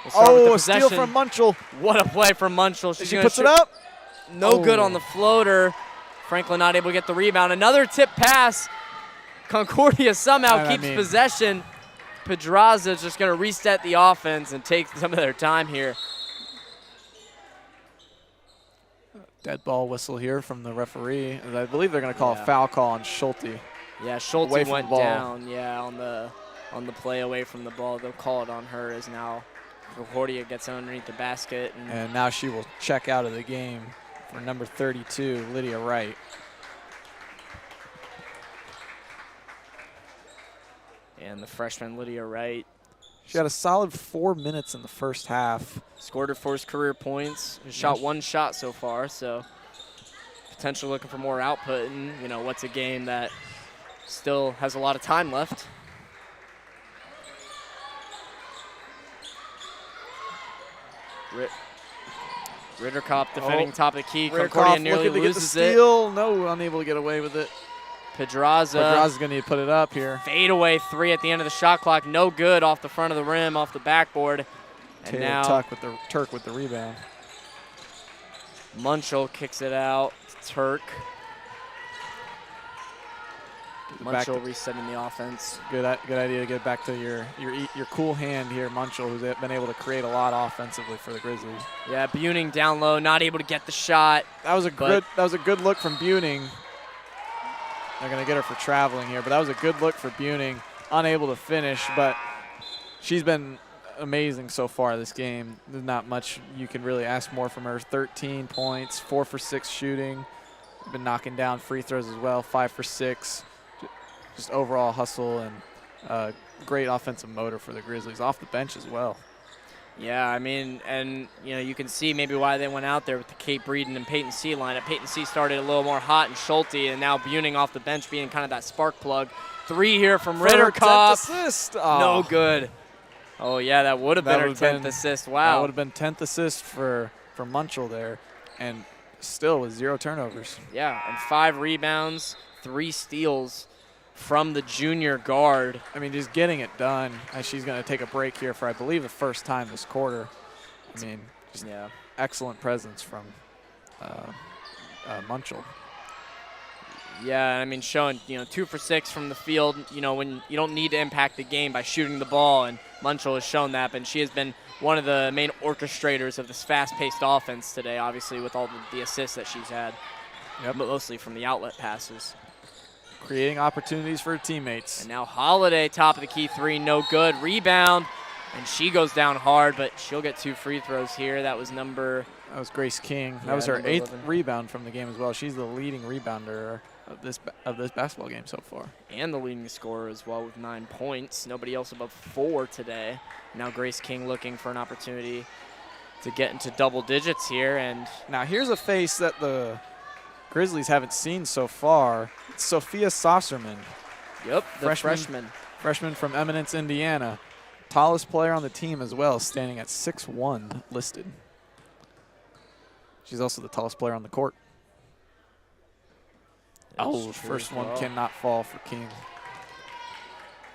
A steal from Munchell. What a play from Munchell. She puts it up. No good on the floater. Franklin not able to get the rebound. Another tip pass. Concordia somehow keeps possession. Pedraza is just going to reset the offense and take some of their time here. Dead ball whistle here from the referee. And I believe they're going to call a foul call on Schulte. Yeah, Schulte went down. Yeah, on the play away from the ball. They'll call it on her as now Concordia gets underneath the basket. And now she will check out of the game for number 32, Lydia Wright. And the freshman Lydia Wright. She had a solid 4 minutes in the first half. Scored her first career points. Shot 1 shot so far, so potentially looking for more output. And, what's a game that still has a lot of time left. Ritterkopp defending top of the key. Concordia nearly loses it. No, unable to get away with it. Pedraza's going to need to put it up here. Fadeaway 3 at the end of the shot clock. No good off the front of the rim, off the backboard. And now Turk with the rebound. Munchell kicks it out to Turk. Munchell resetting the offense. Good idea to get back to your cool hand here, Munchell, who's been able to create a lot offensively for the Grizzlies. Yeah, Buning down low, not able to get the shot. That was a good look from Buning. They're gonna get her for traveling here, but that was a good look for Buning. Unable to finish, but she's been amazing so far this game. There's not much you can really ask more from her. 13 points, 4 for 6 shooting. Been knocking down free throws as well, 5 for 6. Just overall hustle and great offensive motor for the Grizzlies. Off the bench as well. Yeah, I mean, and you can see maybe why they went out there with the Kate Breeden and Peyton C lineup. Peyton C started a little more hot and Schulte, and now Buning off the bench being kind of that spark plug. 3 here from Ritterkopf. Assist. Oh. No good. Oh yeah, that would have been her 10th assist. Wow. That would have been 10th assist for Munchell there, and still with 0 turnovers. Yeah, and 5 rebounds, 3 steals from the junior guard. I mean, just getting it done. As she's going to take a break here for, I believe, the first time this quarter. I mean, just excellent presence from Munchell. Yeah, I mean, showing 2 for 6 from the field. When you don't need to impact the game by shooting the ball, and Munchell has shown that. And she has been one of the main orchestrators of this fast-paced offense today. Obviously, with all the assists that she's had, but mostly from the outlet passes. Creating opportunities for her teammates. And now Holiday, top of the key 3, no good. Rebound, and she goes down hard, but she'll get 2 free throws here. That was Grace King. That was her 8th rebound from the game as well. She's the leading rebounder of this basketball game so far. And the leading scorer as well with 9 points. Nobody else above 4 today. Now Grace King looking for an opportunity to get into double digits here. And now here's a face that the Grizzlies haven't seen so far. It's Sophia Saucerman. Yep, the freshman. Freshman from Eminence, Indiana. Tallest player on the team as well, standing at 6'1" listed. She's also the tallest player on the court. First one cannot fall for King.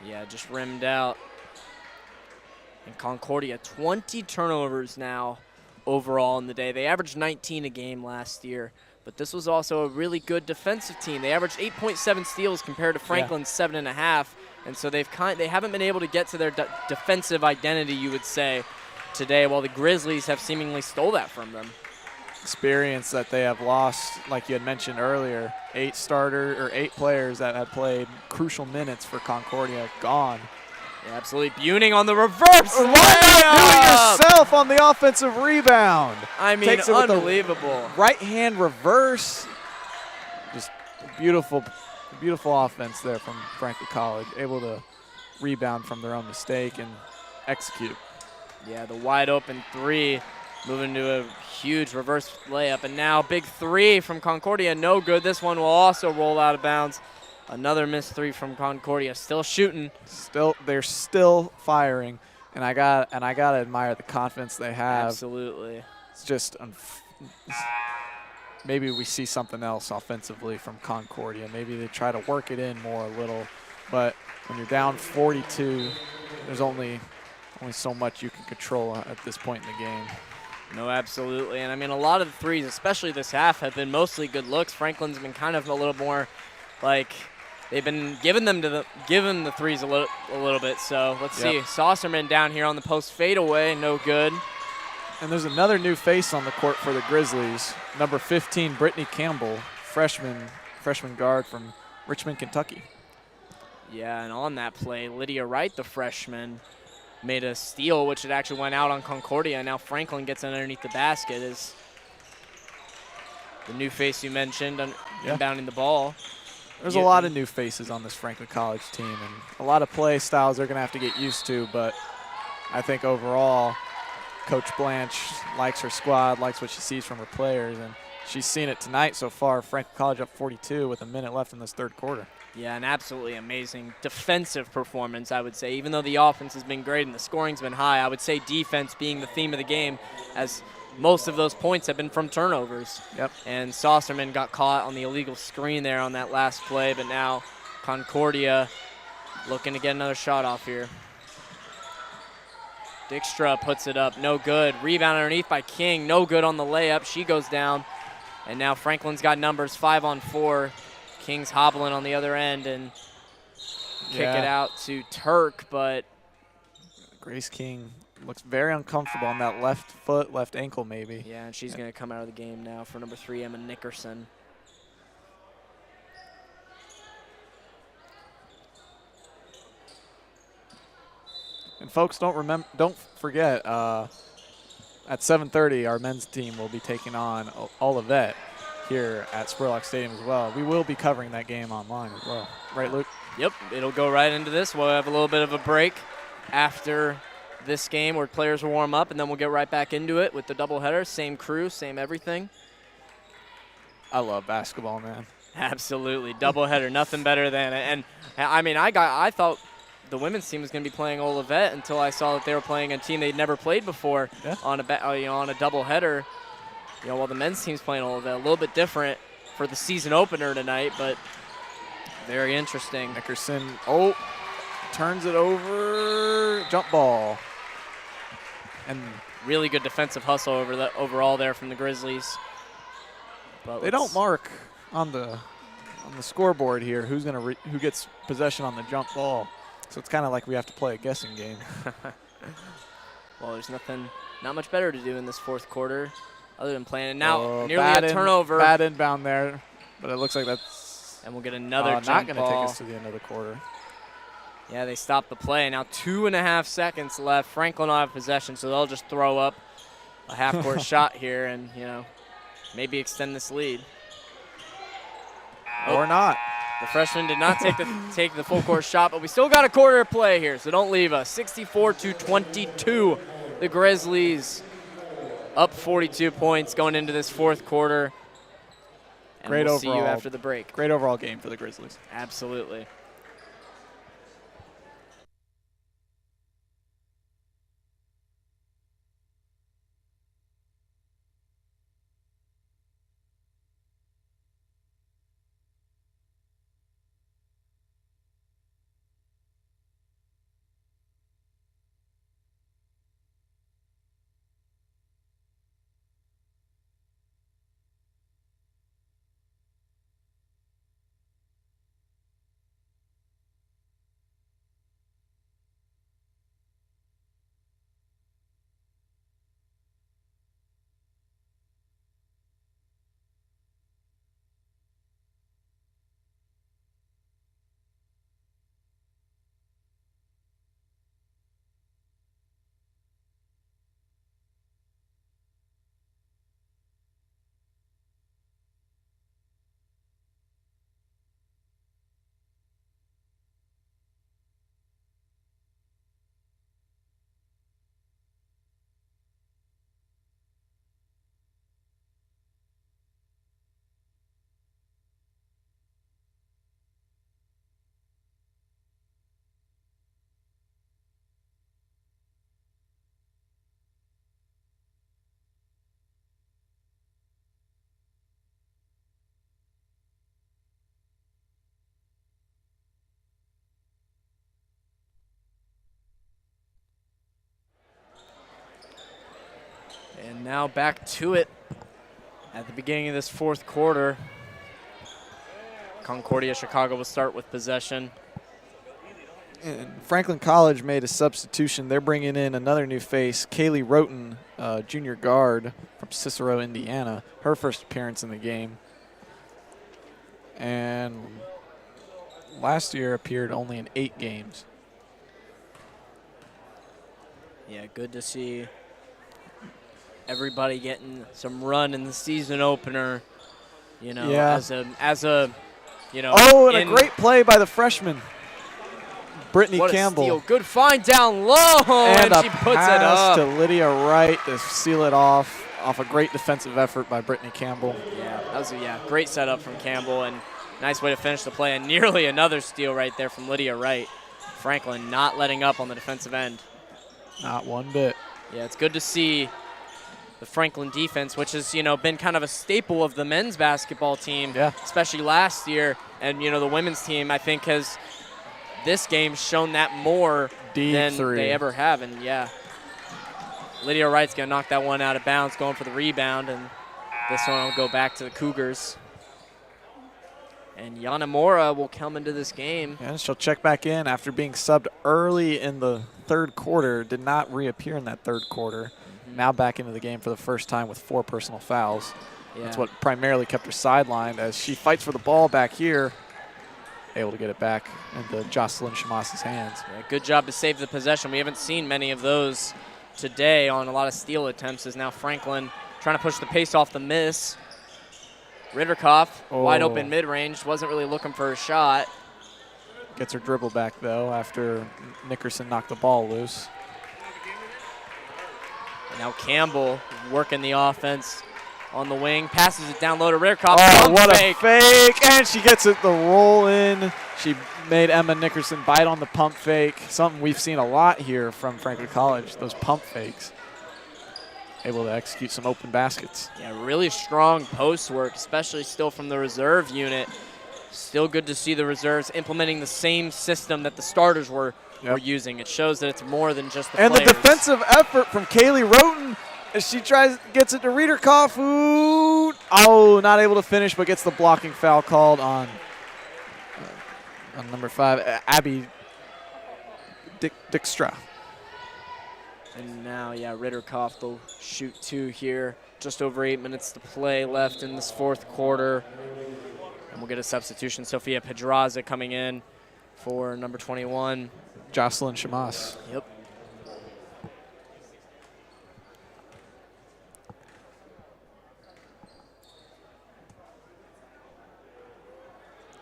Yeah, just rimmed out. And Concordia, 20 turnovers now overall in the day. They averaged 19 a game last year, but this was also a really good defensive team. They averaged 8.7 steals compared to Franklin's 7.5, and so they haven't been able to get to their defensive identity, you would say, today, while the Grizzlies have seemingly stole that from them. Experience that they have lost, like you had mentioned earlier. 8 players that had played crucial minutes for Concordia gone. Yeah, absolutely. Buning on the reverse. Why not do it yourself on the offensive rebound? I mean, takes it unbelievable. With the right hand reverse. Just beautiful offense there from Franklin College. Able to rebound from their own mistake and execute. Yeah, the wide open 3. Moving to a huge reverse layup, and now big 3 from Concordia, no good. This one will also roll out of bounds. Another missed 3 from Concordia, still shooting. They're still firing, and I gotta admire the confidence they have. Absolutely. It's just maybe we see something else offensively from Concordia. Maybe they try to work it in more a little, but when you're down 42, there's only so much you can control at this point in the game. No, absolutely. And I mean, a lot of the threes, especially this half, have been mostly good looks. Franklin's been kind of a little more like they've been giving the threes a little bit. So let's see. Saucerman down here on the post fadeaway, no good. And there's another new face on the court for the Grizzlies. Number 15, Brittany Campbell, freshman guard from Richmond, Kentucky. Yeah, and on that play, Lydia Wright, the freshman, made a steal, which it actually went out on Concordia. Now Franklin gets underneath the basket as the new face you mentioned, inbounding the ball. There's a lot of new faces on this Franklin College team, and a lot of play styles they're going to have to get used to, but I think overall, Coach Blanche likes her squad, likes what she sees from her players, and she's seen it tonight so far. Franklin College up 42 with a minute left in this third quarter. Yeah, an absolutely amazing defensive performance, I would say. Even though the offense has been great and the scoring's been high, I would say defense being the theme of the game, as most of those points have been from turnovers. Yep. And Saucerman got caught on the illegal screen there on that last play, but now Concordia looking to get another shot off here. Dykstra puts it up, no good. Rebound underneath by King, no good on the layup. She goes down, and now Franklin's got numbers 5 on 4. King's hobbling on the other end and kick it out to Turk, but Grace King looks very uncomfortable on that left foot, left ankle maybe. yeah, and she's going to come out of the game now for number 3, Emma Nickerson. And folks, don't forget, at 7:30, our men's team will be taking on Olivet here at Spurlock Stadium as well. We will be covering that game online as well. Right, Luke? Yep, it'll go right into this. We'll have a little bit of a break after this game where players will warm up, and then we'll get right back into it with the doubleheader. Same crew, same everything. I love basketball, man. Absolutely, doubleheader, nothing better than it. And I mean, I thought the women's team was going to be playing Olivet until I saw that they were playing a team they'd never played before on a on a doubleheader. While the men's team's playing Olivet, a little bit different for the season opener tonight, but very interesting. Nickerson, turns it over, jump ball. And really good defensive hustle overall there from the Grizzlies. But they don't mark on the scoreboard here who gets possession on the jump ball. So it's kind of like we have to play a guessing game. Well, there's not much better to do in this fourth quarter other than playing. And now nearly a turnover. Bad inbound there, but it looks like that's. And we'll get another jump not going to ball. take us to the end of the quarter. Yeah, they stopped the play. Now 2.5 seconds left. Franklin will have possession, so they'll just throw up a half-court shot here and, maybe extend this lead. Or not. The freshman did not take the full-court shot, but we still got a quarter to play here, so don't leave us. 64-22, the Grizzlies up 42 points going into this fourth quarter. And Great we'll overall. See you after the break. Great overall game for the Grizzlies. Absolutely. And now back to it at the beginning of this fourth quarter. Concordia Chicago will start with possession. And Franklin College made a substitution. They're bringing in another new face, Kaylee Roten, junior guard from Cicero, Indiana. Her first appearance in the game. And last year appeared only in 8 games. Yeah, good to see everybody getting some run in the season opener. As a a great play by the freshman, Brittany Campbell. Steal. Good find down low, and she puts it up. To Lydia Wright to seal it off a great defensive effort by Brittany Campbell. Yeah, that was a great setup from Campbell, and nice way to finish the play, and nearly another steal right there from Lydia Wright. Franklin not letting up on the defensive end. Not one bit. Yeah, it's good to see the Franklin defense, which has, been kind of a staple of the men's basketball team, especially last year. And, the women's team, I think, has this game shown that more than they ever have. And, Lydia Wright's going to knock that one out of bounds, going for the rebound. And this one will go back to the Cougars. And Yanamura will come into this game. Yeah, she'll check back in after being subbed early in the third quarter. Did not reappear in that third quarter. Now back into the game for the first time with 4 personal fouls. Yeah. That's what primarily kept her sidelined as she fights for the ball back here. Able to get it back into Jocelyn Shamas's hands. Yeah, good job to save the possession. We haven't seen many of those today on a lot of steal attempts, as now Franklin trying to push the pace off the miss. Ritterkoff, wide open mid-range, wasn't really looking for a shot. Gets her dribble back, though, after Nickerson knocked the ball loose. And now Campbell working the offense on the wing, passes it down low to Ritterkoff. Oh, what a fake, and she gets it the roll in. She made Emma Nickerson bite on the pump fake, something we've seen a lot here from Franklin College, those pump fakes. Able to execute some open baskets. Yeah, really strong post work, especially still from the reserve unit. Still good to see the reserves implementing the same system that the starters were using. It shows that it's more than just the players. The defensive effort from Kaylee Roten as she gets it to Ritterkoff. Ooh, oh, not able to finish, but gets the blocking foul called on number 5, Abby Dijkstra. And now, yeah, Ritterkoff will shoot 2 here. Just over 8 minutes to play left in this fourth quarter. And we'll get a substitution. Sophia Pedraza coming in for number 21. Jocelyn Shamas. Yep.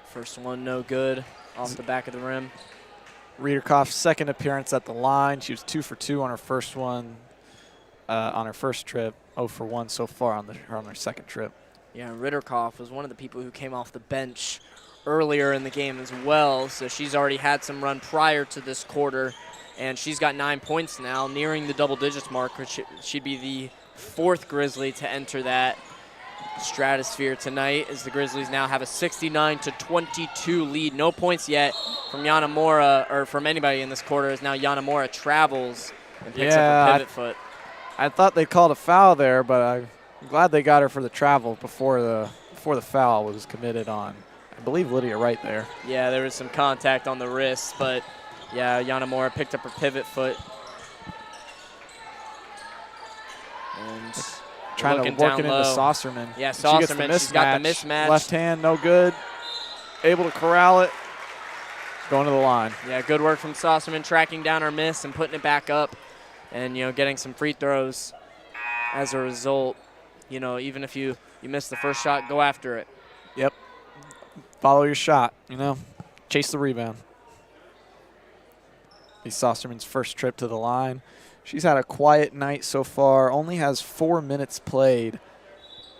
First one, no good, off the back of the rim. Ritterkoff's second appearance at the line. She was 2 for 2 on her first one, on her first trip. 0 for 1 so far on her second trip. Yeah, Ritterkoff was one of the people who came off the bench earlier in the game as well. So she's already had some run prior to this quarter, and she's got 9 points now, nearing the double digits mark, which she'd be the 4th Grizzly to enter that stratosphere tonight, as the Grizzlies now have a 69-22 lead. No points yet from Yanamura, or from anybody in this quarter, as now Yanamura travels and picks up a pivot foot. I thought they called a foul there, but I'm glad they got her for the travel before the foul was committed on, I believe, Lydia Wright there. Yeah, there was some contact on the wrist, but yeah, Yanamura picked up her pivot foot. And trying to work it into Saucerman. Yeah, Saucerman, she's got the mismatch. Left hand, no good. Able to corral it. Going to the line. Yeah, good work from Saucerman, tracking down her miss and putting it back up, and getting some free throws as a result. Even if you miss the first shot, go after it. Yep. Follow your shot. Chase the rebound. He's Saucerman's first trip to the line. She's had a quiet night so far, only has 4 minutes played,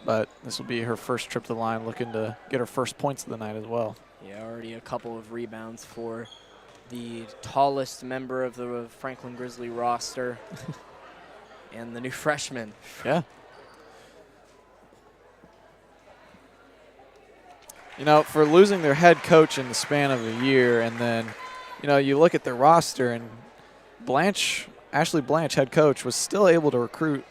but this will be her first trip to the line, looking to get her first points of the night as well. Yeah, already a couple of rebounds for the tallest member of the Franklin Grizzly roster and the new freshman. Yeah. For losing their head coach in the span of a year, and then, you look at their roster, and Ashley Blanche, head coach, was still able to recruit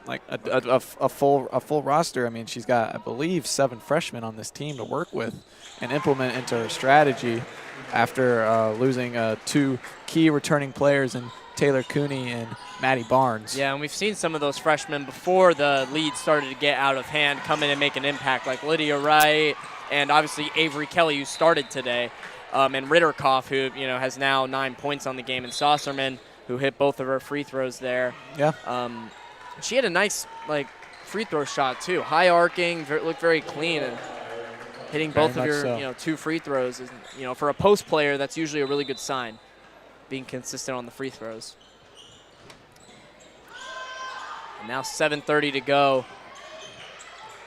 like a full roster. I mean, she's got, I believe, 7 freshmen on this team to work with and implement into her strategy after losing 2 key returning players in Taylor Cooney and Maddie Barnes. Yeah, and we've seen some of those freshmen before the lead started to get out of hand come in and make an impact, like Lydia Wright and obviously Avery Kelly, who started today, and Ritterkoff, who has now 9 points on the game, and Saucerman, who hit both of her free throws there. Yeah. She had a nice free throw shot too, high arcing, looked very clean, and hitting both of your 2 free throws is, for a post player, that's usually a really good sign, being consistent on the free throws. And now 7:30 to go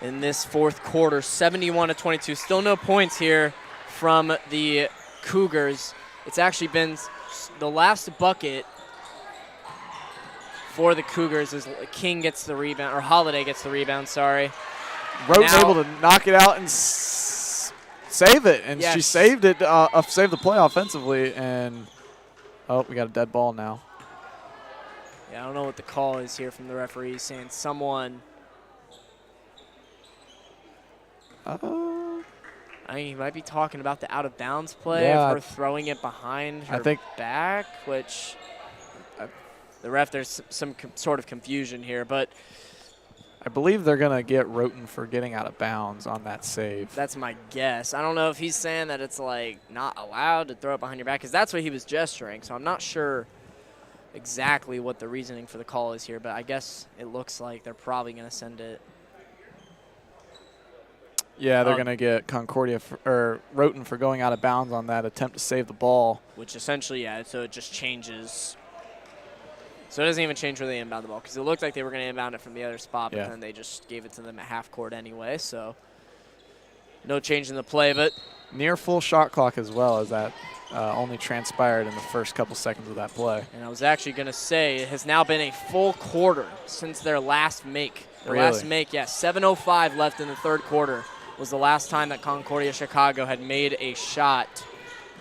in this fourth quarter, 71-22. Still no points here from the Cougars. It's actually been the last bucket for the Cougars as King gets the rebound, or Holiday gets the rebound, sorry. Roten's able to knock it out and save it, and she saved it, saved the play offensively, and we got a dead ball now. Yeah, I don't know what the call is here from the referee, saying someone. I mean, he might be talking about the out-of-bounds play Yeah. of her throwing it behind her back, which the ref, there's some sort of confusion here. But I believe they're going to get Roten for getting out of bounds on that save. that's my guess. I don't know if he's saying that it's, like, not allowed to throw it behind your back, because that's what he was gesturing. So I'm not sure exactly what the reasoning for the call is here, but I guess it looks like they're probably going to send it. Yeah, they're going to get Concordia or Roten for going out of bounds on that attempt to save the ball. Which essentially, yeah, so it just changes. So it doesn't even change where they inbound the ball, because it looked like they were going to inbound it from the other spot, but then they just gave it to them at half court anyway. So no change in the play, but near full shot clock as well, as that only transpired in the first couple seconds of that play. And I was actually going to say it has now been a full quarter since their last make. Last make, 7:05 left in the third quarter was the last time that Concordia Chicago had made a shot,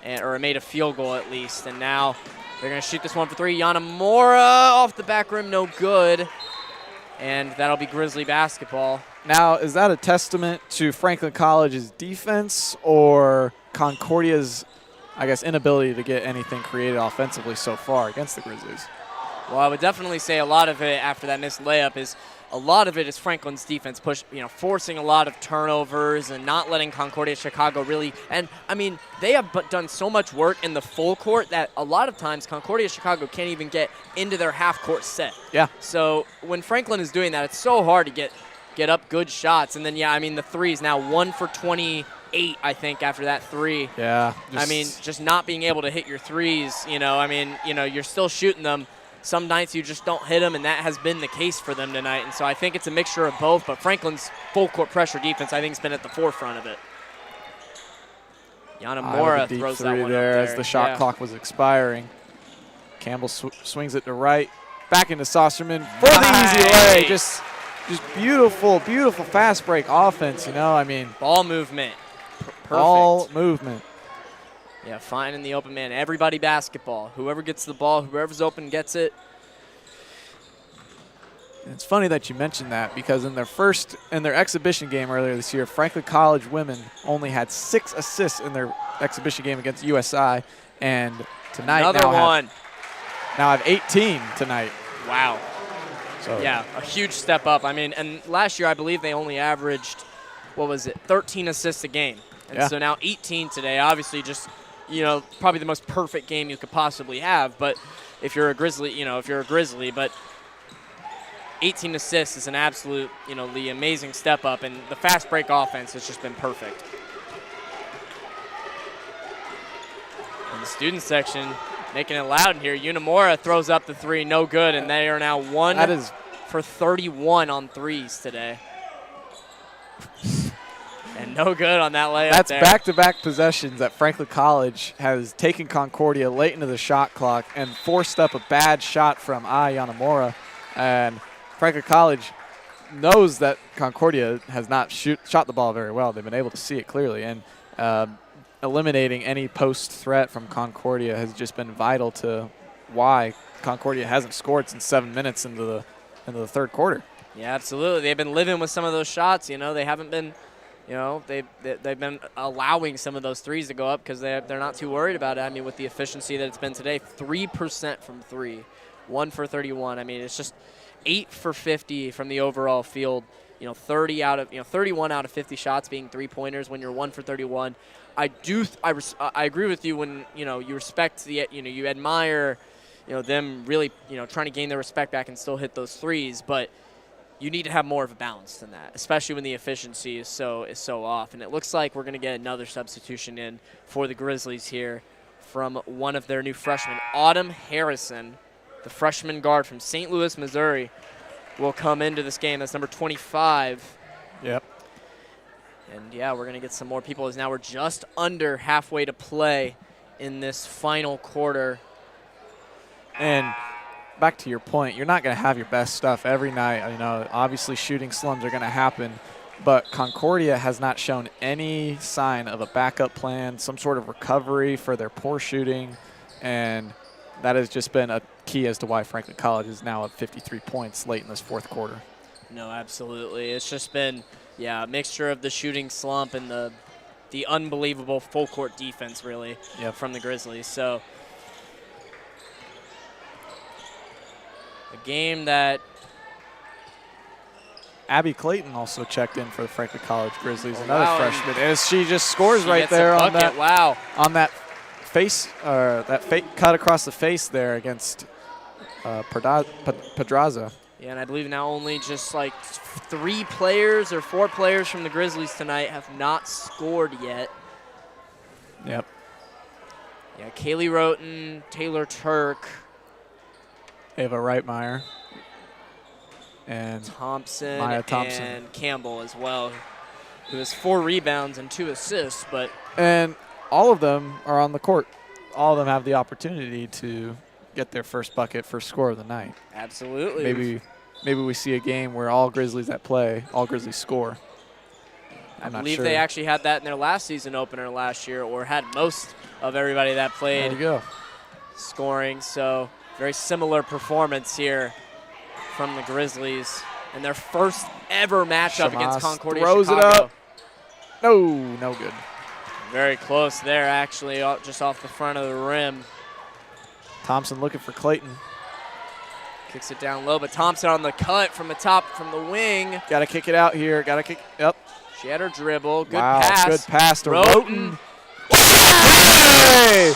or made a field goal at least. And now they're going to shoot this one for three. Yana Mora off the back rim, no good. And that'll be Grizzly basketball. Now, is that a testament to Franklin College's defense or Concordia's, I guess, inability to get anything created offensively so far against the Grizzlies? Well, I would definitely say a lot of it after that missed layup is Franklin's defense forcing a lot of turnovers and not letting Concordia Chicago really. And, I mean, they have done so much work in the full court that a lot of times Concordia Chicago can't even get into their half-court set. Yeah. So when Franklin is doing that, it's so hard to get up good shots. And then, yeah, I mean, the threes now 1 for 28, I think, after that three. Yeah. I mean, just not being able to hit your threes, you're still shooting them. Some nights you just don't hit them, and that has been the case for them tonight. And so I think it's a mixture of both, but Franklin's full-court pressure defense, I think, has been at the forefront of it. Yana Mora throws that one there up as the shot clock was expiring. Campbell swings it to right. Back into Saucerman for the easy lay. Just beautiful, beautiful fast break offense, I mean. Ball movement. Perfect. Ball movement. Yeah, fine in the open man. Everybody basketball. Whoever gets the ball, whoever's open gets it. It's funny that you mentioned that, because in their exhibition game earlier this year, Franklin College women only had 6 assists in their exhibition game against USI, and tonight now have 18 tonight. Wow. So yeah, a huge step up. I mean, and last year I believe they only averaged, 13 assists a game. And so now 18 today, obviously just, probably the most perfect game you could possibly have. But if you're a Grizzly, but 18 assists is an absolute, the amazing step up. And the fast break offense has just been perfect. In the student section, making it loud in here, Unamora throws up the three, no good. And they are now 1 for 31 on threes today. And no good on that layup. That's back-to-back possessions that Franklin College has taken Concordia late into the shot clock and forced up a bad shot from Yanamora. And Franklin College knows that Concordia has not shot the ball very well. They've been able to see it clearly. And eliminating any post threat from Concordia has just been vital to why Concordia hasn't scored since 7 minutes into the third quarter. Yeah, absolutely. They've been living with some of those shots. They haven't been – they've been allowing some of those threes to go up because they're not too worried about it. I mean, with the efficiency that it's been today, 3% from three, 1 for 31. I mean, it's just 8 for 50 from the overall field. 31 out of 50 shots being three-pointers when you're 1 for 31. I agree with you when you respect you admire them really trying to gain their respect back and still hit those threes, but you need to have more of a balance than that, especially when the efficiency is so off. And it looks like we're going to get another substitution in for the Grizzlies here from one of their new freshmen. Autumn Harrison, the freshman guard from St. Louis, Missouri, will come into this game. That's number 25. Yep. And, yeah, we're going to get some more people as now we're just under halfway to play in this final quarter. And back to your point, you're not going to have your best stuff every night. Obviously shooting slums are going to happen, but Concordia has not shown any sign of a backup plan, some sort of recovery for their poor shooting, and that has just been a key as to why Franklin College is now at 53 points late in this fourth quarter. No, absolutely. It's just been, a mixture of the shooting slump and the the unbelievable full court defense, really, from the Grizzlies. So a game that Abby Clayton also checked in for the Franklin College Grizzlies, Oh, another wow. freshman, as she just scores she right gets a there on bucket. that Wow. on that face, that fake cut across the face there against Pedraza. Yeah, and I believe now only just like 3 players or 4 players from the Grizzlies tonight have not scored yet. Yep. Yeah, Kaylee Roten, Taylor Turk, Ava Reitmeyer, and Thompson, Maya Thompson. and Campbell as well, who has 4 rebounds and 2 assists. And all of them are on the court. All of them have the opportunity to get their first bucket, first score of the night. Absolutely. Maybe we see a game where all Grizzlies that play, all Grizzlies score. I believe they actually had that in their last season opener last year, or had most of everybody that played There you go. scoring. So very similar performance here from the Grizzlies in their first ever matchup against Concordia throws Chicago. it up. No good. Very close there, actually, just off the front of the rim. Thompson looking for Clayton. Kicks it down low, but Thompson on the cut from the top, from the wing. Got to kick it out here. Got to kick. Yep. She had her dribble. Good Wow, pass. good pass to Roten. Hey!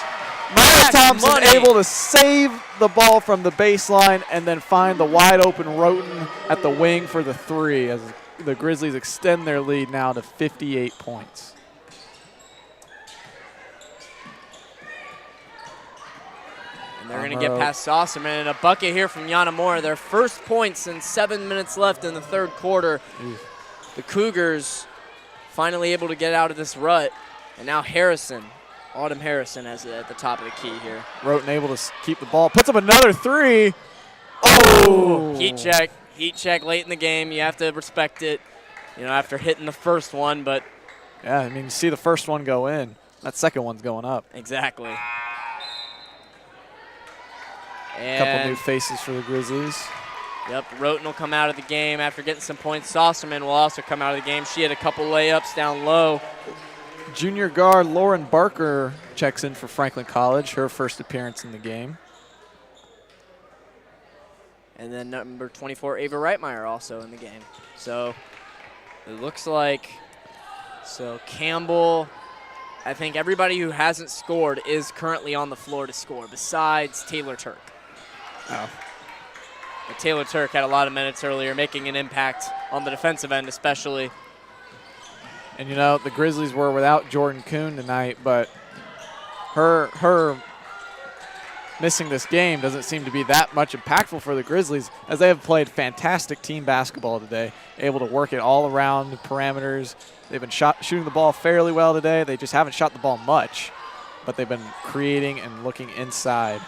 Maya Thompson money. able to save the ball from the baseline and then find the wide open Roten at the wing for the 3 as the Grizzlies extend their lead now to 58 points. And they're going to get past Saucerman, and a bucket here from Yana Moore. Their first points in 7 minutes left in the third quarter. The Cougars finally able to get out of this rut. And now Harrison, Autumn Harrison, has it at the top of the key here. Roten able to keep the ball. Puts up another 3. Oh! Heat check late in the game. You have to respect it, after hitting the first one, but. Yeah, I mean, you see the first one go in. That second one's going up. Exactly. A couple new faces for the Grizzlies. Yep, Roten will come out of the game after getting some points. Saucerman will also come out of the game. She had a couple layups down low. Junior guard Lauren Barker checks in for Franklin College, her first appearance in the game. And then number 24, Ava Reitmeyer, also in the game. So it looks like, Campbell, I think everybody who hasn't scored is currently on the floor to score, besides Taylor Turk. Oh. But Taylor Turk had a lot of minutes earlier, making an impact on the defensive end especially. And, the Grizzlies were without Jordan Kuhn tonight, but her missing this game doesn't seem to be that much impactful for the Grizzlies, as they have played fantastic team basketball today, able to work it all around the parameters. They've been shooting the ball fairly well today. They just haven't shot the ball much, but they've been creating and looking inside.